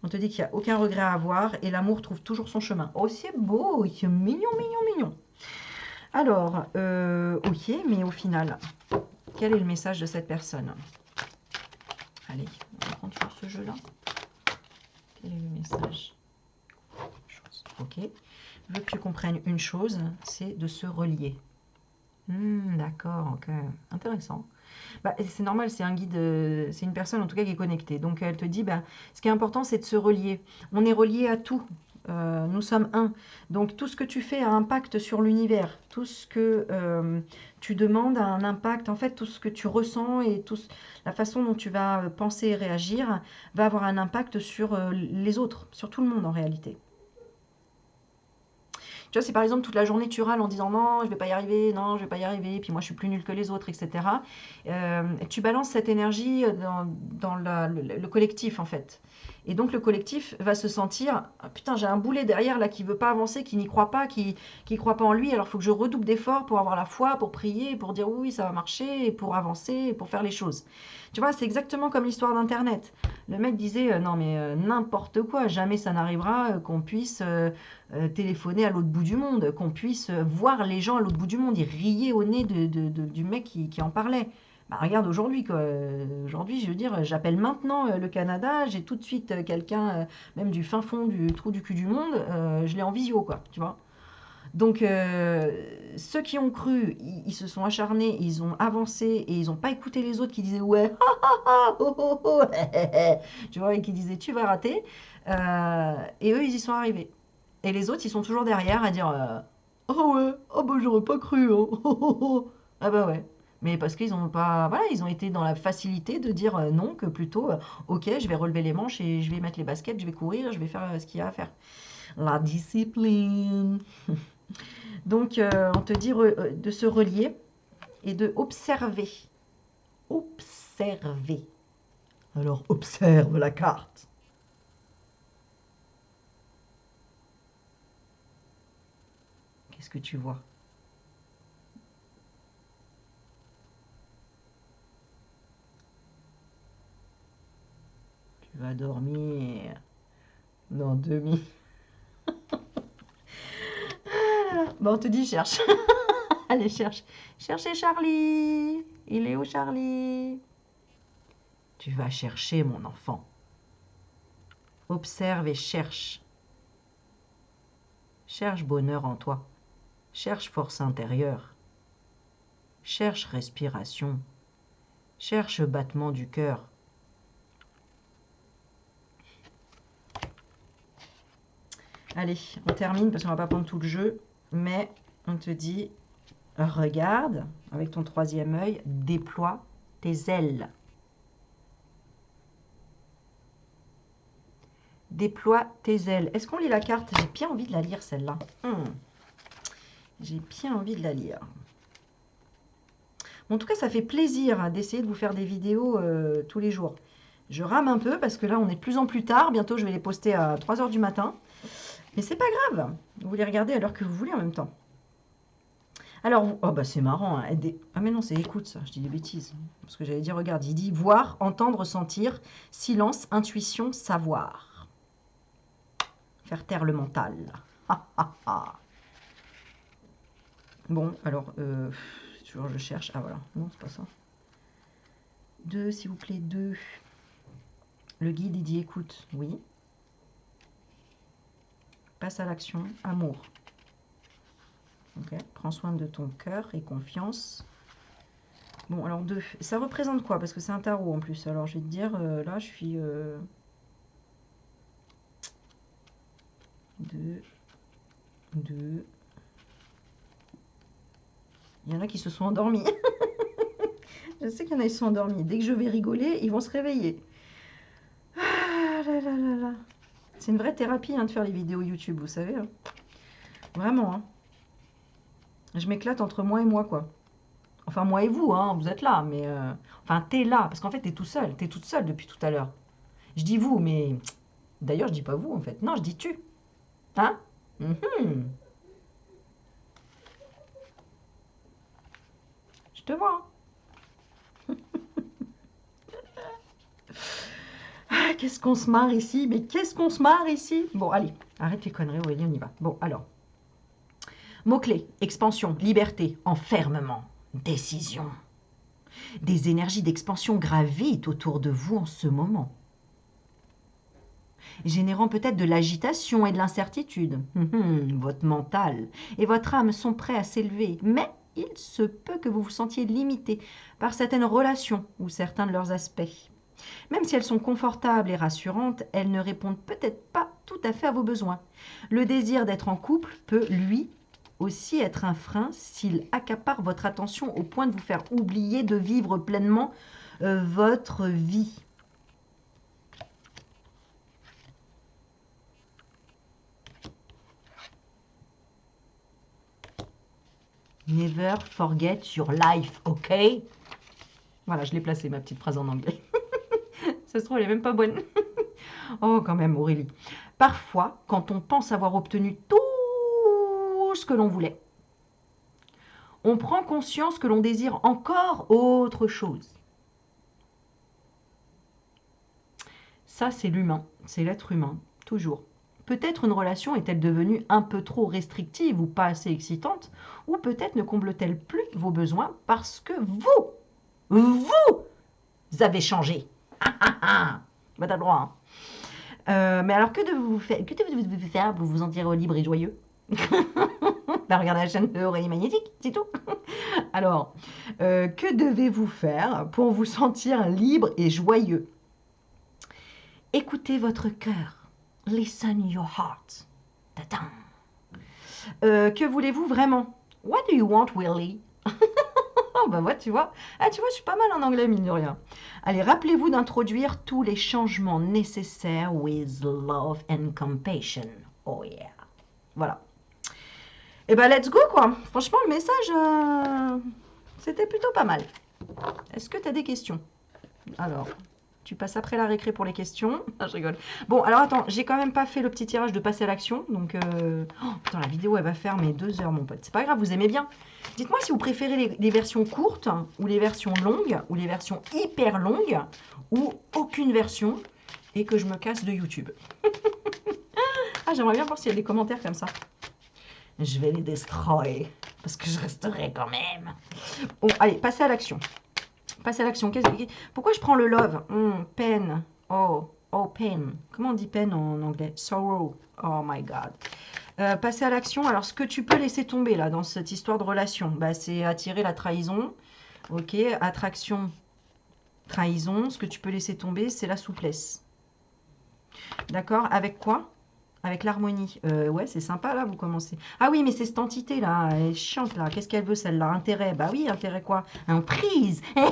On te dit qu'il n'y a aucun regret à avoir et l'amour trouve toujours son chemin. Oh, c'est beau, c'est mignon, mignon, mignon. Alors, ok, mais au final, quel est le message de cette personne? Allez, on va prendre sur ce jeu-là. Quel est le message? Ok. Je veux que tu comprennes une chose, c'est de se relier. D'accord, ok. Intéressant. Bah, c'est normal, c'est un guide, c'est une personne en tout cas qui est connectée. Donc elle te dit, bah, ce qui est important, c'est de se relier. On est relié à tout. Nous sommes un. Donc tout ce que tu fais a un impact sur l'univers. Tout ce que tu demandes a un impact. En fait, tout ce que tu ressens et la façon dont tu vas penser et réagir va avoir un impact sur les autres, sur tout le monde en réalité. Tu vois, si par exemple toute la journée tu râles en disant non, je vais pas y arriver, non, je vais pas y arriver, puis moi je suis plus nulle que les autres, etc. Tu balances cette énergie dans le collectif en fait. Et donc le collectif va se sentir, ah, putain, j'ai un boulet derrière là qui veut pas avancer, qui n'y croit pas, qui croit pas en lui, alors il faut que je redouble d'efforts pour avoir la foi, pour prier, pour dire oui, ça va marcher, et pour avancer, et pour faire les choses. Tu vois, c'est exactement comme l'histoire d'Internet. Le mec disait, non mais n'importe quoi, jamais ça n'arrivera qu'on puisse téléphoner à l'autre bout du monde, qu'on puisse voir les gens à l'autre bout du monde. Il riait au nez du mec qui en parlait. Bah, regarde aujourd'hui, quoi. Aujourd'hui, je veux dire, j'appelle maintenant le Canada, j'ai tout de suite quelqu'un, même du fin fond du trou du cul du monde, je l'ai en visio, quoi, tu vois. Donc, ceux qui ont cru, ils se sont acharnés, ils ont avancé et ils n'ont pas écouté les autres qui disaient ouais, oh, oh, oh, tu vois, et qui disaient tu vas rater. Et eux, ils y sont arrivés. Et les autres, ils sont toujours derrière à dire oh ouais, oh bah j'aurais pas cru. Oh, oh, oh, oh. Ah bah ouais. Mais parce qu'ils ont pas, voilà, ils ont été dans la facilité de dire non, que plutôt ok, je vais relever les manches et je vais mettre les baskets, je vais courir, je vais faire ce qu'il y a à faire. La discipline. Donc, on te dit de se relier et de observer. Observer. Alors, observe la carte. Qu'est-ce que tu vois? Tu vas dormir dans 2 minutes. Bon, on te dit cherche. Allez, cherche. Cherchez Charlie. Il est où Charlie? Tu vas chercher mon enfant. Observe et cherche. Cherche bonheur en toi. Cherche force intérieure. Cherche respiration. Cherche battement du cœur. Allez, on termine parce qu'on va pas prendre tout le jeu. Mais on te dit, regarde, avec ton troisième œil, déploie tes ailes. Déploie tes ailes. Est-ce qu'on lit la carte? J'ai bien envie de la lire, celle-là. J'ai bien envie de la lire. En tout cas, ça fait plaisir d'essayer de vous faire des vidéos tous les jours. Je rame un peu parce que là, on est de plus en plus tard. Bientôt, je vais les poster à 3 h du matin. Mais c'est pas grave. Vous les regardez à l'heure que vous voulez en même temps. Alors, oh bah c'est marrant. Hein. Ah mais non, c'est écoute ça. Je dis des bêtises. Parce que j'allais dire, regarde, il dit voir, entendre, sentir, silence, intuition, savoir. Faire taire le mental. Bon, alors, toujours je cherche. Ah voilà, non, c'est pas ça. 2, s'il vous plaît, 2. Le guide, il dit écoute, oui. Passe à l'action, amour. Ok, prends soin de ton cœur et confiance. Bon, alors 2. Ça représente quoi? Parce que c'est un tarot en plus. Alors, je vais te dire, là, je suis... 2, 2. Il y en a qui se sont endormis. Je sais qu'il y en a qui se sont endormis. Dès que je vais rigoler, ils vont se réveiller. Ah là là là là. C'est une vraie thérapie hein, de faire les vidéos YouTube, vous savez. Hein. Vraiment. Hein. Je m'éclate entre moi et moi, quoi. Enfin, moi et vous, hein, vous êtes là, mais... Enfin, t'es là, parce qu'en fait, t'es tout seul. T'es toute seule depuis tout à l'heure. Je dis vous, mais... D'ailleurs, je dis pas vous, en fait. Non, je dis tu. Hein Je te vois. Hein. Ah, qu'est-ce qu'on se marre ici? Mais qu'est-ce qu'on se marre ici? Bon, allez, arrête les conneries, Aurélie, on y va. Bon, alors. Mots-clés, expansion, liberté, enfermement, décision. Des énergies d'expansion gravitent autour de vous en ce moment, générant peut-être de l'agitation et de l'incertitude. Votre mental et votre âme sont prêts à s'élever, mais il se peut que vous vous sentiez limité par certaines relations ou certains de leurs aspects. Même si elles sont confortables et rassurantes, elles ne répondent peut-être pas tout à fait à vos besoins. Le désir d'être en couple peut, lui, aussi être un frein s'il accapare votre attention au point de vous faire oublier de vivre pleinement votre vie. Never forget your life, ok? Voilà, je l'ai placée, ma petite phrase en anglais. Ça se trouve, elle n'est même pas bonne. Oh, quand même, Aurélie. Parfois, quand on pense avoir obtenu tout ce que l'on voulait, on prend conscience que l'on désire encore autre chose. Ça, c'est l'humain, c'est l'être humain, toujours. Peut-être une relation est-elle devenue un peu trop restrictive ou pas assez excitante, ou peut-être ne comble-t-elle plus vos besoins parce que vous avez changé. Bah, t'as le droit. Hein. Mais alors, que devez-vous faire pour vous sentir libre et joyeux? Bah, regardez la chaîne de Aurélie Magnétique, c'est tout. Alors, que devez-vous faire pour vous sentir libre et joyeux? Écoutez votre cœur. Listen your heart. Que voulez-vous vraiment? What do you want, Willie? Ben ouais, tu vois. Ah, tu vois, je suis pas mal en anglais, mine de rien. Allez, rappelez-vous d'introduire tous les changements nécessaires with love and compassion. Oh yeah. Voilà. Et ben, let's go, quoi. Franchement, le message, c'était plutôt pas mal. Est-ce que tu as des questions? Alors, tu passes après la récré pour les questions. Ah, je rigole. Bon, alors attends, j'ai quand même pas fait le petit tirage de passer à l'action. Donc, oh, putain, la vidéo, elle va faire mes 2 heures, mon pote. C'est pas grave, vous aimez bien. Dites-moi si vous préférez les versions courtes, ou les versions longues, ou les versions hyper longues, ou aucune version, et que je me casse de YouTube. Ah, j'aimerais bien voir s'il y a des commentaires comme ça. Je vais les destroy, parce que je resterai quand même. Bon, allez, passez à l'action. Passer à l'action. Pourquoi je prends le love? Pain. Oh, pain. Comment on dit pain en anglais? Sorrow. Oh my God. Passer à l'action. Alors, ce que tu peux laisser tomber là dans cette histoire de relation, bah, c'est attirer la trahison. Ok. Attraction. Trahison, ce que tu peux laisser tomber, c'est la souplesse. D'accord? Avec quoi? Avec l'harmonie. Ouais, c'est sympa, là, vous commencez. Ah oui, mais c'est cette entité-là, elle est chiante, là. Qu'est-ce qu'elle veut, celle-là? Intérêt. Bah oui, intérêt quoi? Emprise. Putain,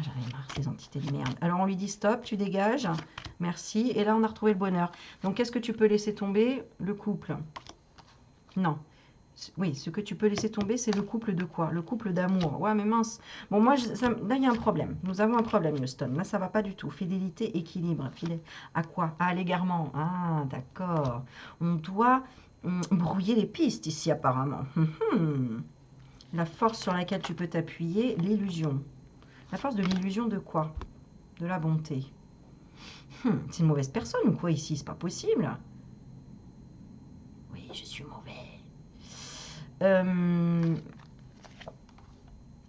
j'en ai marre, ces entités de merde. Alors, on lui dit stop, tu dégages. Merci. Et là, on a retrouvé le bonheur. Donc, qu'est-ce que tu peux laisser tomber? Le couple. Non. Oui, ce que tu peux laisser tomber, c'est le couple de quoi? Le couple d'amour. Ouais, mais mince. Bon, moi, là, il y a un problème. Nous avons un problème, Houston. Là, ça va pas du tout. Fidélité, équilibre. À quoi? À l'égarement. Ah, d'accord. On doit brouiller les pistes ici, apparemment. La force sur laquelle tu peux t'appuyer, l'illusion. La force de l'illusion de quoi? De la bonté. C'est une mauvaise personne ou quoi ici? C'est pas possible. Oui, je suis mauvais. Elle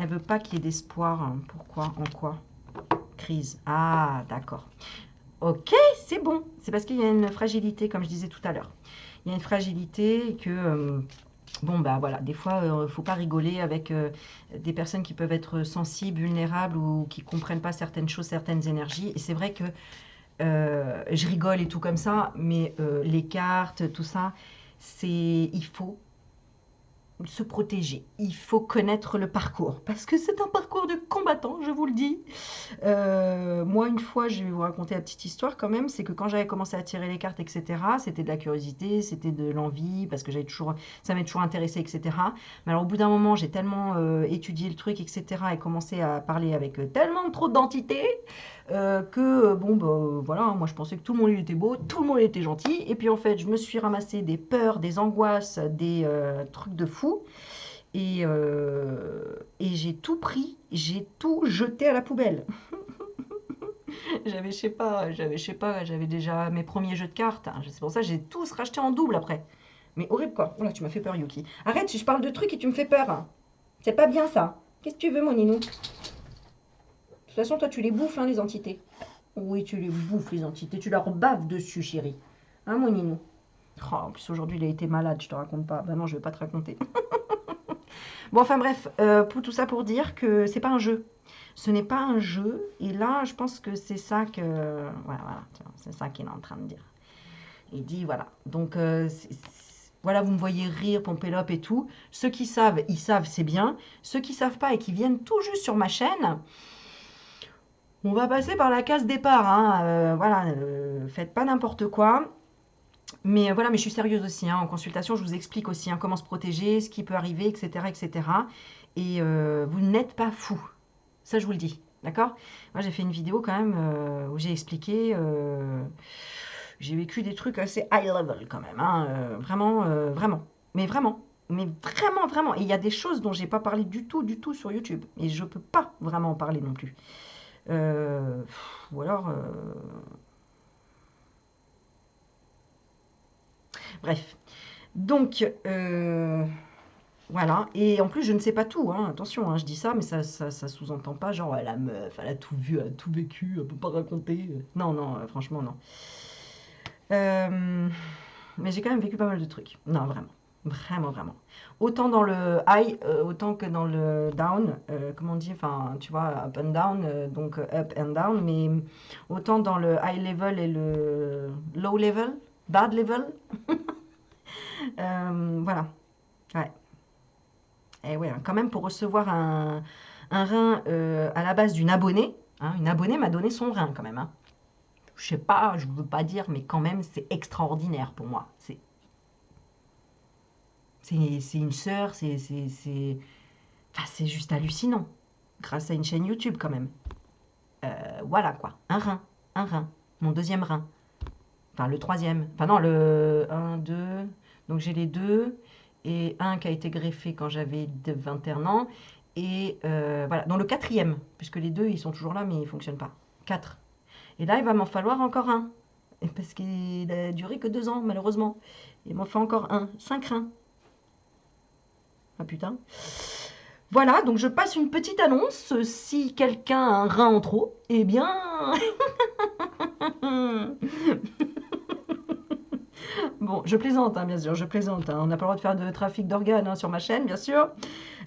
veut pas qu'il y ait d'espoir. Pourquoi? En quoi? Crise. Ah, d'accord. Ok, c'est bon. C'est parce qu'il y a une fragilité, comme je disais tout à l'heure. Il y a une fragilité et que... bon, bah voilà, des fois, il ne faut pas rigoler avec des personnes qui peuvent être sensibles, vulnérables ou qui ne comprennent pas certaines choses, certaines énergies. Et c'est vrai que je rigole et tout comme ça, mais les cartes, tout ça, il faut se protéger. Il faut connaître le parcours parce que c'est un parcours de combattant, je vous le dis. Moi, une fois, je vais vous raconter la petite histoire quand même, c'est que quand j'avais commencé à tirer les cartes, etc., c'était de la curiosité, c'était de l'envie, parce que ça m'est toujours intéressé, etc. Mais alors, au bout d'un moment, j'ai tellement étudié le truc, etc., et commencé à parler avec tellement trop d'entités que, bon, bah, voilà, moi, je pensais que tout le monde il était beau, tout le monde était gentil, et puis en fait, je me suis ramassé des peurs, des angoisses, des trucs de fou. Et j'ai tout pris, j'ai tout jeté à la poubelle. J'avais, je sais pas, j'avais déjà mes premiers jeux de cartes. C'est pour ça que j'ai tous racheté en double après. Mais horrible quoi. Oula, tu m'as fait peur, Yuki. Arrête, je parle de trucs et tu me fais peur. C'est pas bien ça. Qu'est-ce que tu veux, mon Ninou? De toute façon, toi, tu les bouffes, hein, les entités. Oui, tu les bouffes, les entités. Tu leur baves dessus, chérie. Hein, mon Ninou? Oh, en plus, aujourd'hui, il a été malade, je te raconte pas. Ben non, je vais pas te raconter. Bon, enfin bref, pour tout ça pour dire que c'est pas un jeu. Ce n'est pas un jeu. Et là, je pense que c'est ça que... Voilà, c'est ça qu'il est en train de dire. Il dit, voilà. Donc, voilà, vous me voyez rire, Pompélope et tout. Ceux qui savent, ils savent, c'est bien. Ceux qui savent pas et qui viennent tout juste sur ma chaîne, on va passer par la case départ. Hein. Voilà, faites pas n'importe quoi. Mais voilà, mais je suis sérieuse aussi. Hein. En consultation, je vous explique aussi hein, comment se protéger, ce qui peut arriver, etc. etc. Et vous n'êtes pas fou. Ça, je vous le dis. D'accord? Moi, j'ai fait une vidéo quand même où j'ai expliqué. J'ai vécu des trucs assez high level quand même. Hein, vraiment, vraiment. Mais vraiment. Mais vraiment, vraiment. Et il y a des choses dont j'ai pas parlé du tout sur YouTube. Et je peux pas vraiment en parler non plus. Ou alors. Bref. Donc, voilà. Et en plus, je ne sais pas tout. Hein. Attention, hein, je dis ça, mais ça sous-entend pas genre la meuf, elle a tout vu, elle a tout vécu, elle peut pas raconter. Non, non, franchement, non. Mais j'ai quand même vécu pas mal de trucs. Non, vraiment. Vraiment, vraiment. Autant dans le high, autant que dans le down. Comment on dit? Enfin, tu vois, up and down, donc up and down. Mais autant dans le high level et le low level, bad level. Voilà. Ouais. Et ouais, quand même, pour recevoir un rein à la base d'une abonnée, hein, une abonnée m'a donné son rein quand même. Hein. Je sais pas, je ne veux pas dire, mais quand même, c'est extraordinaire pour moi. C'est une sœur, enfin, c'est juste hallucinant. Grâce à une chaîne YouTube quand même. Voilà quoi, un rein, un rein, mon deuxième rein. Enfin, le troisième. Enfin non, le un, 2. Donc j'ai les deux. Et un qui a été greffé quand j'avais 21 ans. Et voilà, donc le quatrième. Puisque les deux, ils sont toujours là, mais ils ne fonctionnent pas. 4. Et là, il va m'en falloir encore un. Et parce qu'il a duré que 2 ans, malheureusement. Il m'en faut encore un. 5 reins. Ah putain. Voilà, donc je passe une petite annonce. Si quelqu'un a un rein en trop, eh bien... Bon, je plaisante, hein, bien sûr, je plaisante. Hein. On n'a pas le droit de faire de trafic d'organes hein, sur ma chaîne, bien sûr.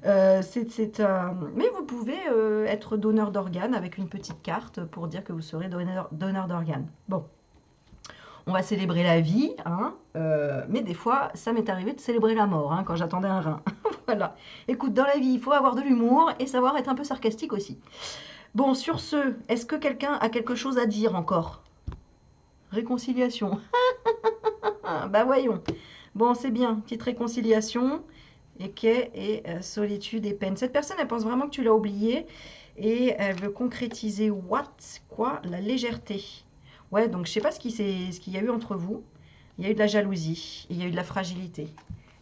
Mais vous pouvez être donneur d'organes avec une petite carte pour dire que vous serez donneur d'organes. Bon, on va célébrer la vie, hein, mais des fois, ça m'est arrivé de célébrer la mort, hein, quand j'attendais un rein. Voilà. Écoute, dans la vie, il faut avoir de l'humour et savoir être un peu sarcastique aussi. Bon, sur ce, est-ce que quelqu'un a quelque chose à dire encore? Réconciliation. Bah voyons. Bon, c'est bien, petite réconciliation. Et solitude et peine. Cette personne, elle pense vraiment que tu l'as oubliée et elle veut concrétiser quoi? La légèreté. Ouais, donc je sais pas ce qu'il y a eu entre vous. Il y a eu de la jalousie, il y a eu de la fragilité.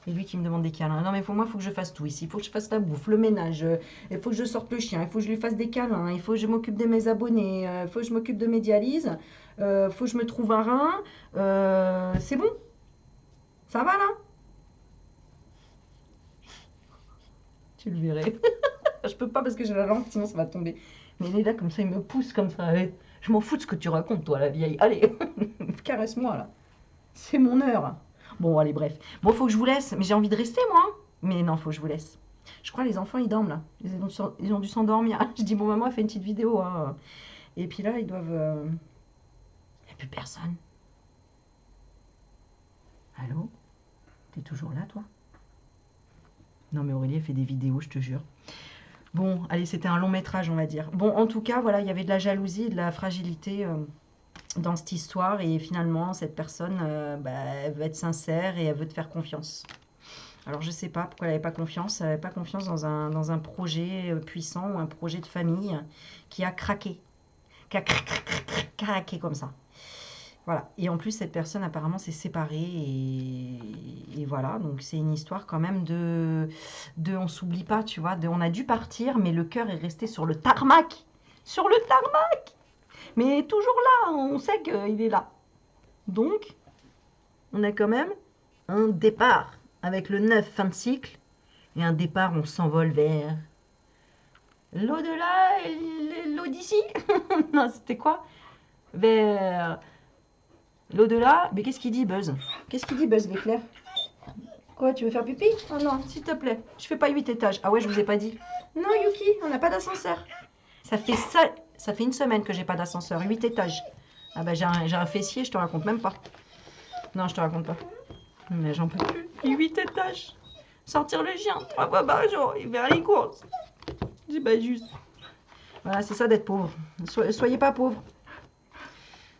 Et lui qui me demande des câlins. Non mais pour moi, il faut que je fasse tout ici. Il faut que je fasse la bouffe, le ménage. Il faut que je sorte le chien. Il faut que je lui fasse des câlins. Il faut que je m'occupe de mes abonnés. Il faut que je m'occupe de mes dialyses. Il faut que je me trouve un rein. C'est bon? Ça va là? Tu le verrais. Je peux pas parce que j'ai la lampe, sinon ça va tomber. Mais il est là comme ça, il me pousse comme ça. Je m'en fous de ce que tu racontes, toi, la vieille. Allez, caresse-moi là. C'est mon heure. Bon, allez, bref. Bon, faut que je vous laisse. Mais j'ai envie de rester, moi. Mais non, faut que je vous laisse. Je crois les enfants, ils dorment là. Ils ont dû s'endormir. Je dis, bon, maman, elle fait une petite vidéo. Hein. Et puis là, ils doivent. Il n'y a plus personne. Allô? T'es toujours là, toi? Non, mais Aurélie, elle fait des vidéos, je te jure. Bon, allez, c'était un long métrage, on va dire. Bon, en tout cas, voilà, il y avait de la jalousie et de la fragilité dans cette histoire. Et finalement, cette personne, elle veut être sincère et elle veut te faire confiance. Alors, je ne sais pas pourquoi elle n'avait pas confiance. Elle n'avait pas confiance dans un projet puissant ou un projet de famille qui a craqué. Qui a craqué comme ça. Voilà. Et en plus, cette personne apparemment s'est séparée et voilà. Donc c'est une histoire quand même on s'oublie pas, tu vois. On a dû partir, mais le cœur est resté sur le tarmac, sur le tarmac. Mais toujours là, on sait qu'il est là. Donc, on a quand même un départ avec le 9 fin de cycle et un départ, on s'envole vers l'au-delà, l'Odyssée. Non, c'était quoi? Vers l'au-delà, mais qu'est-ce qu'il dit, Buzz? Qu'est-ce qu'il dit, Buzz l'éclair? Quoi, tu veux faire pipi? Oh non, s'il te plaît, je fais pas 8 étages. Ah ouais, je vous ai pas dit. Non, Yuki, on n'a pas d'ascenseur. Ça fait une semaine que j'ai pas d'ascenseur, 8 étages. Ah bah j'ai un fessier, je te raconte même pas. Non, je te raconte pas. Mais j'en peux plus. 8 étages. Sortir le chien 3 fois par jour et faire les courses. C'est pas juste. Voilà, c'est ça d'être pauvre. Soyez pas pauvre.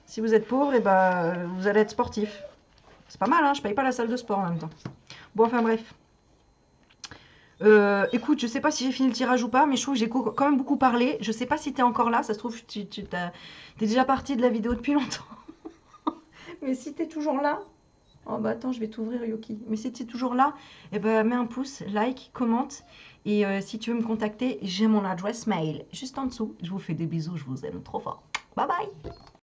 Si vous êtes pauvre, et ben, vous allez être sportif. C'est pas mal, hein, je paye pas la salle de sport en même temps. Bon, enfin bref. Écoute, je sais pas si j'ai fini le tirage ou pas, mais je trouve que j'ai quand même beaucoup parlé. Je sais pas si t'es encore là, ça se trouve, t'es déjà parti de la vidéo depuis longtemps. Mais si t'es toujours là, oh bah attends, je vais t'ouvrir Yoki. Mais si t'es toujours là, eh ben, mets un pouce, like, commente. Et si tu veux me contacter, j'ai mon adresse mail juste en dessous. Je vous fais des bisous, je vous aime trop fort. Bye bye!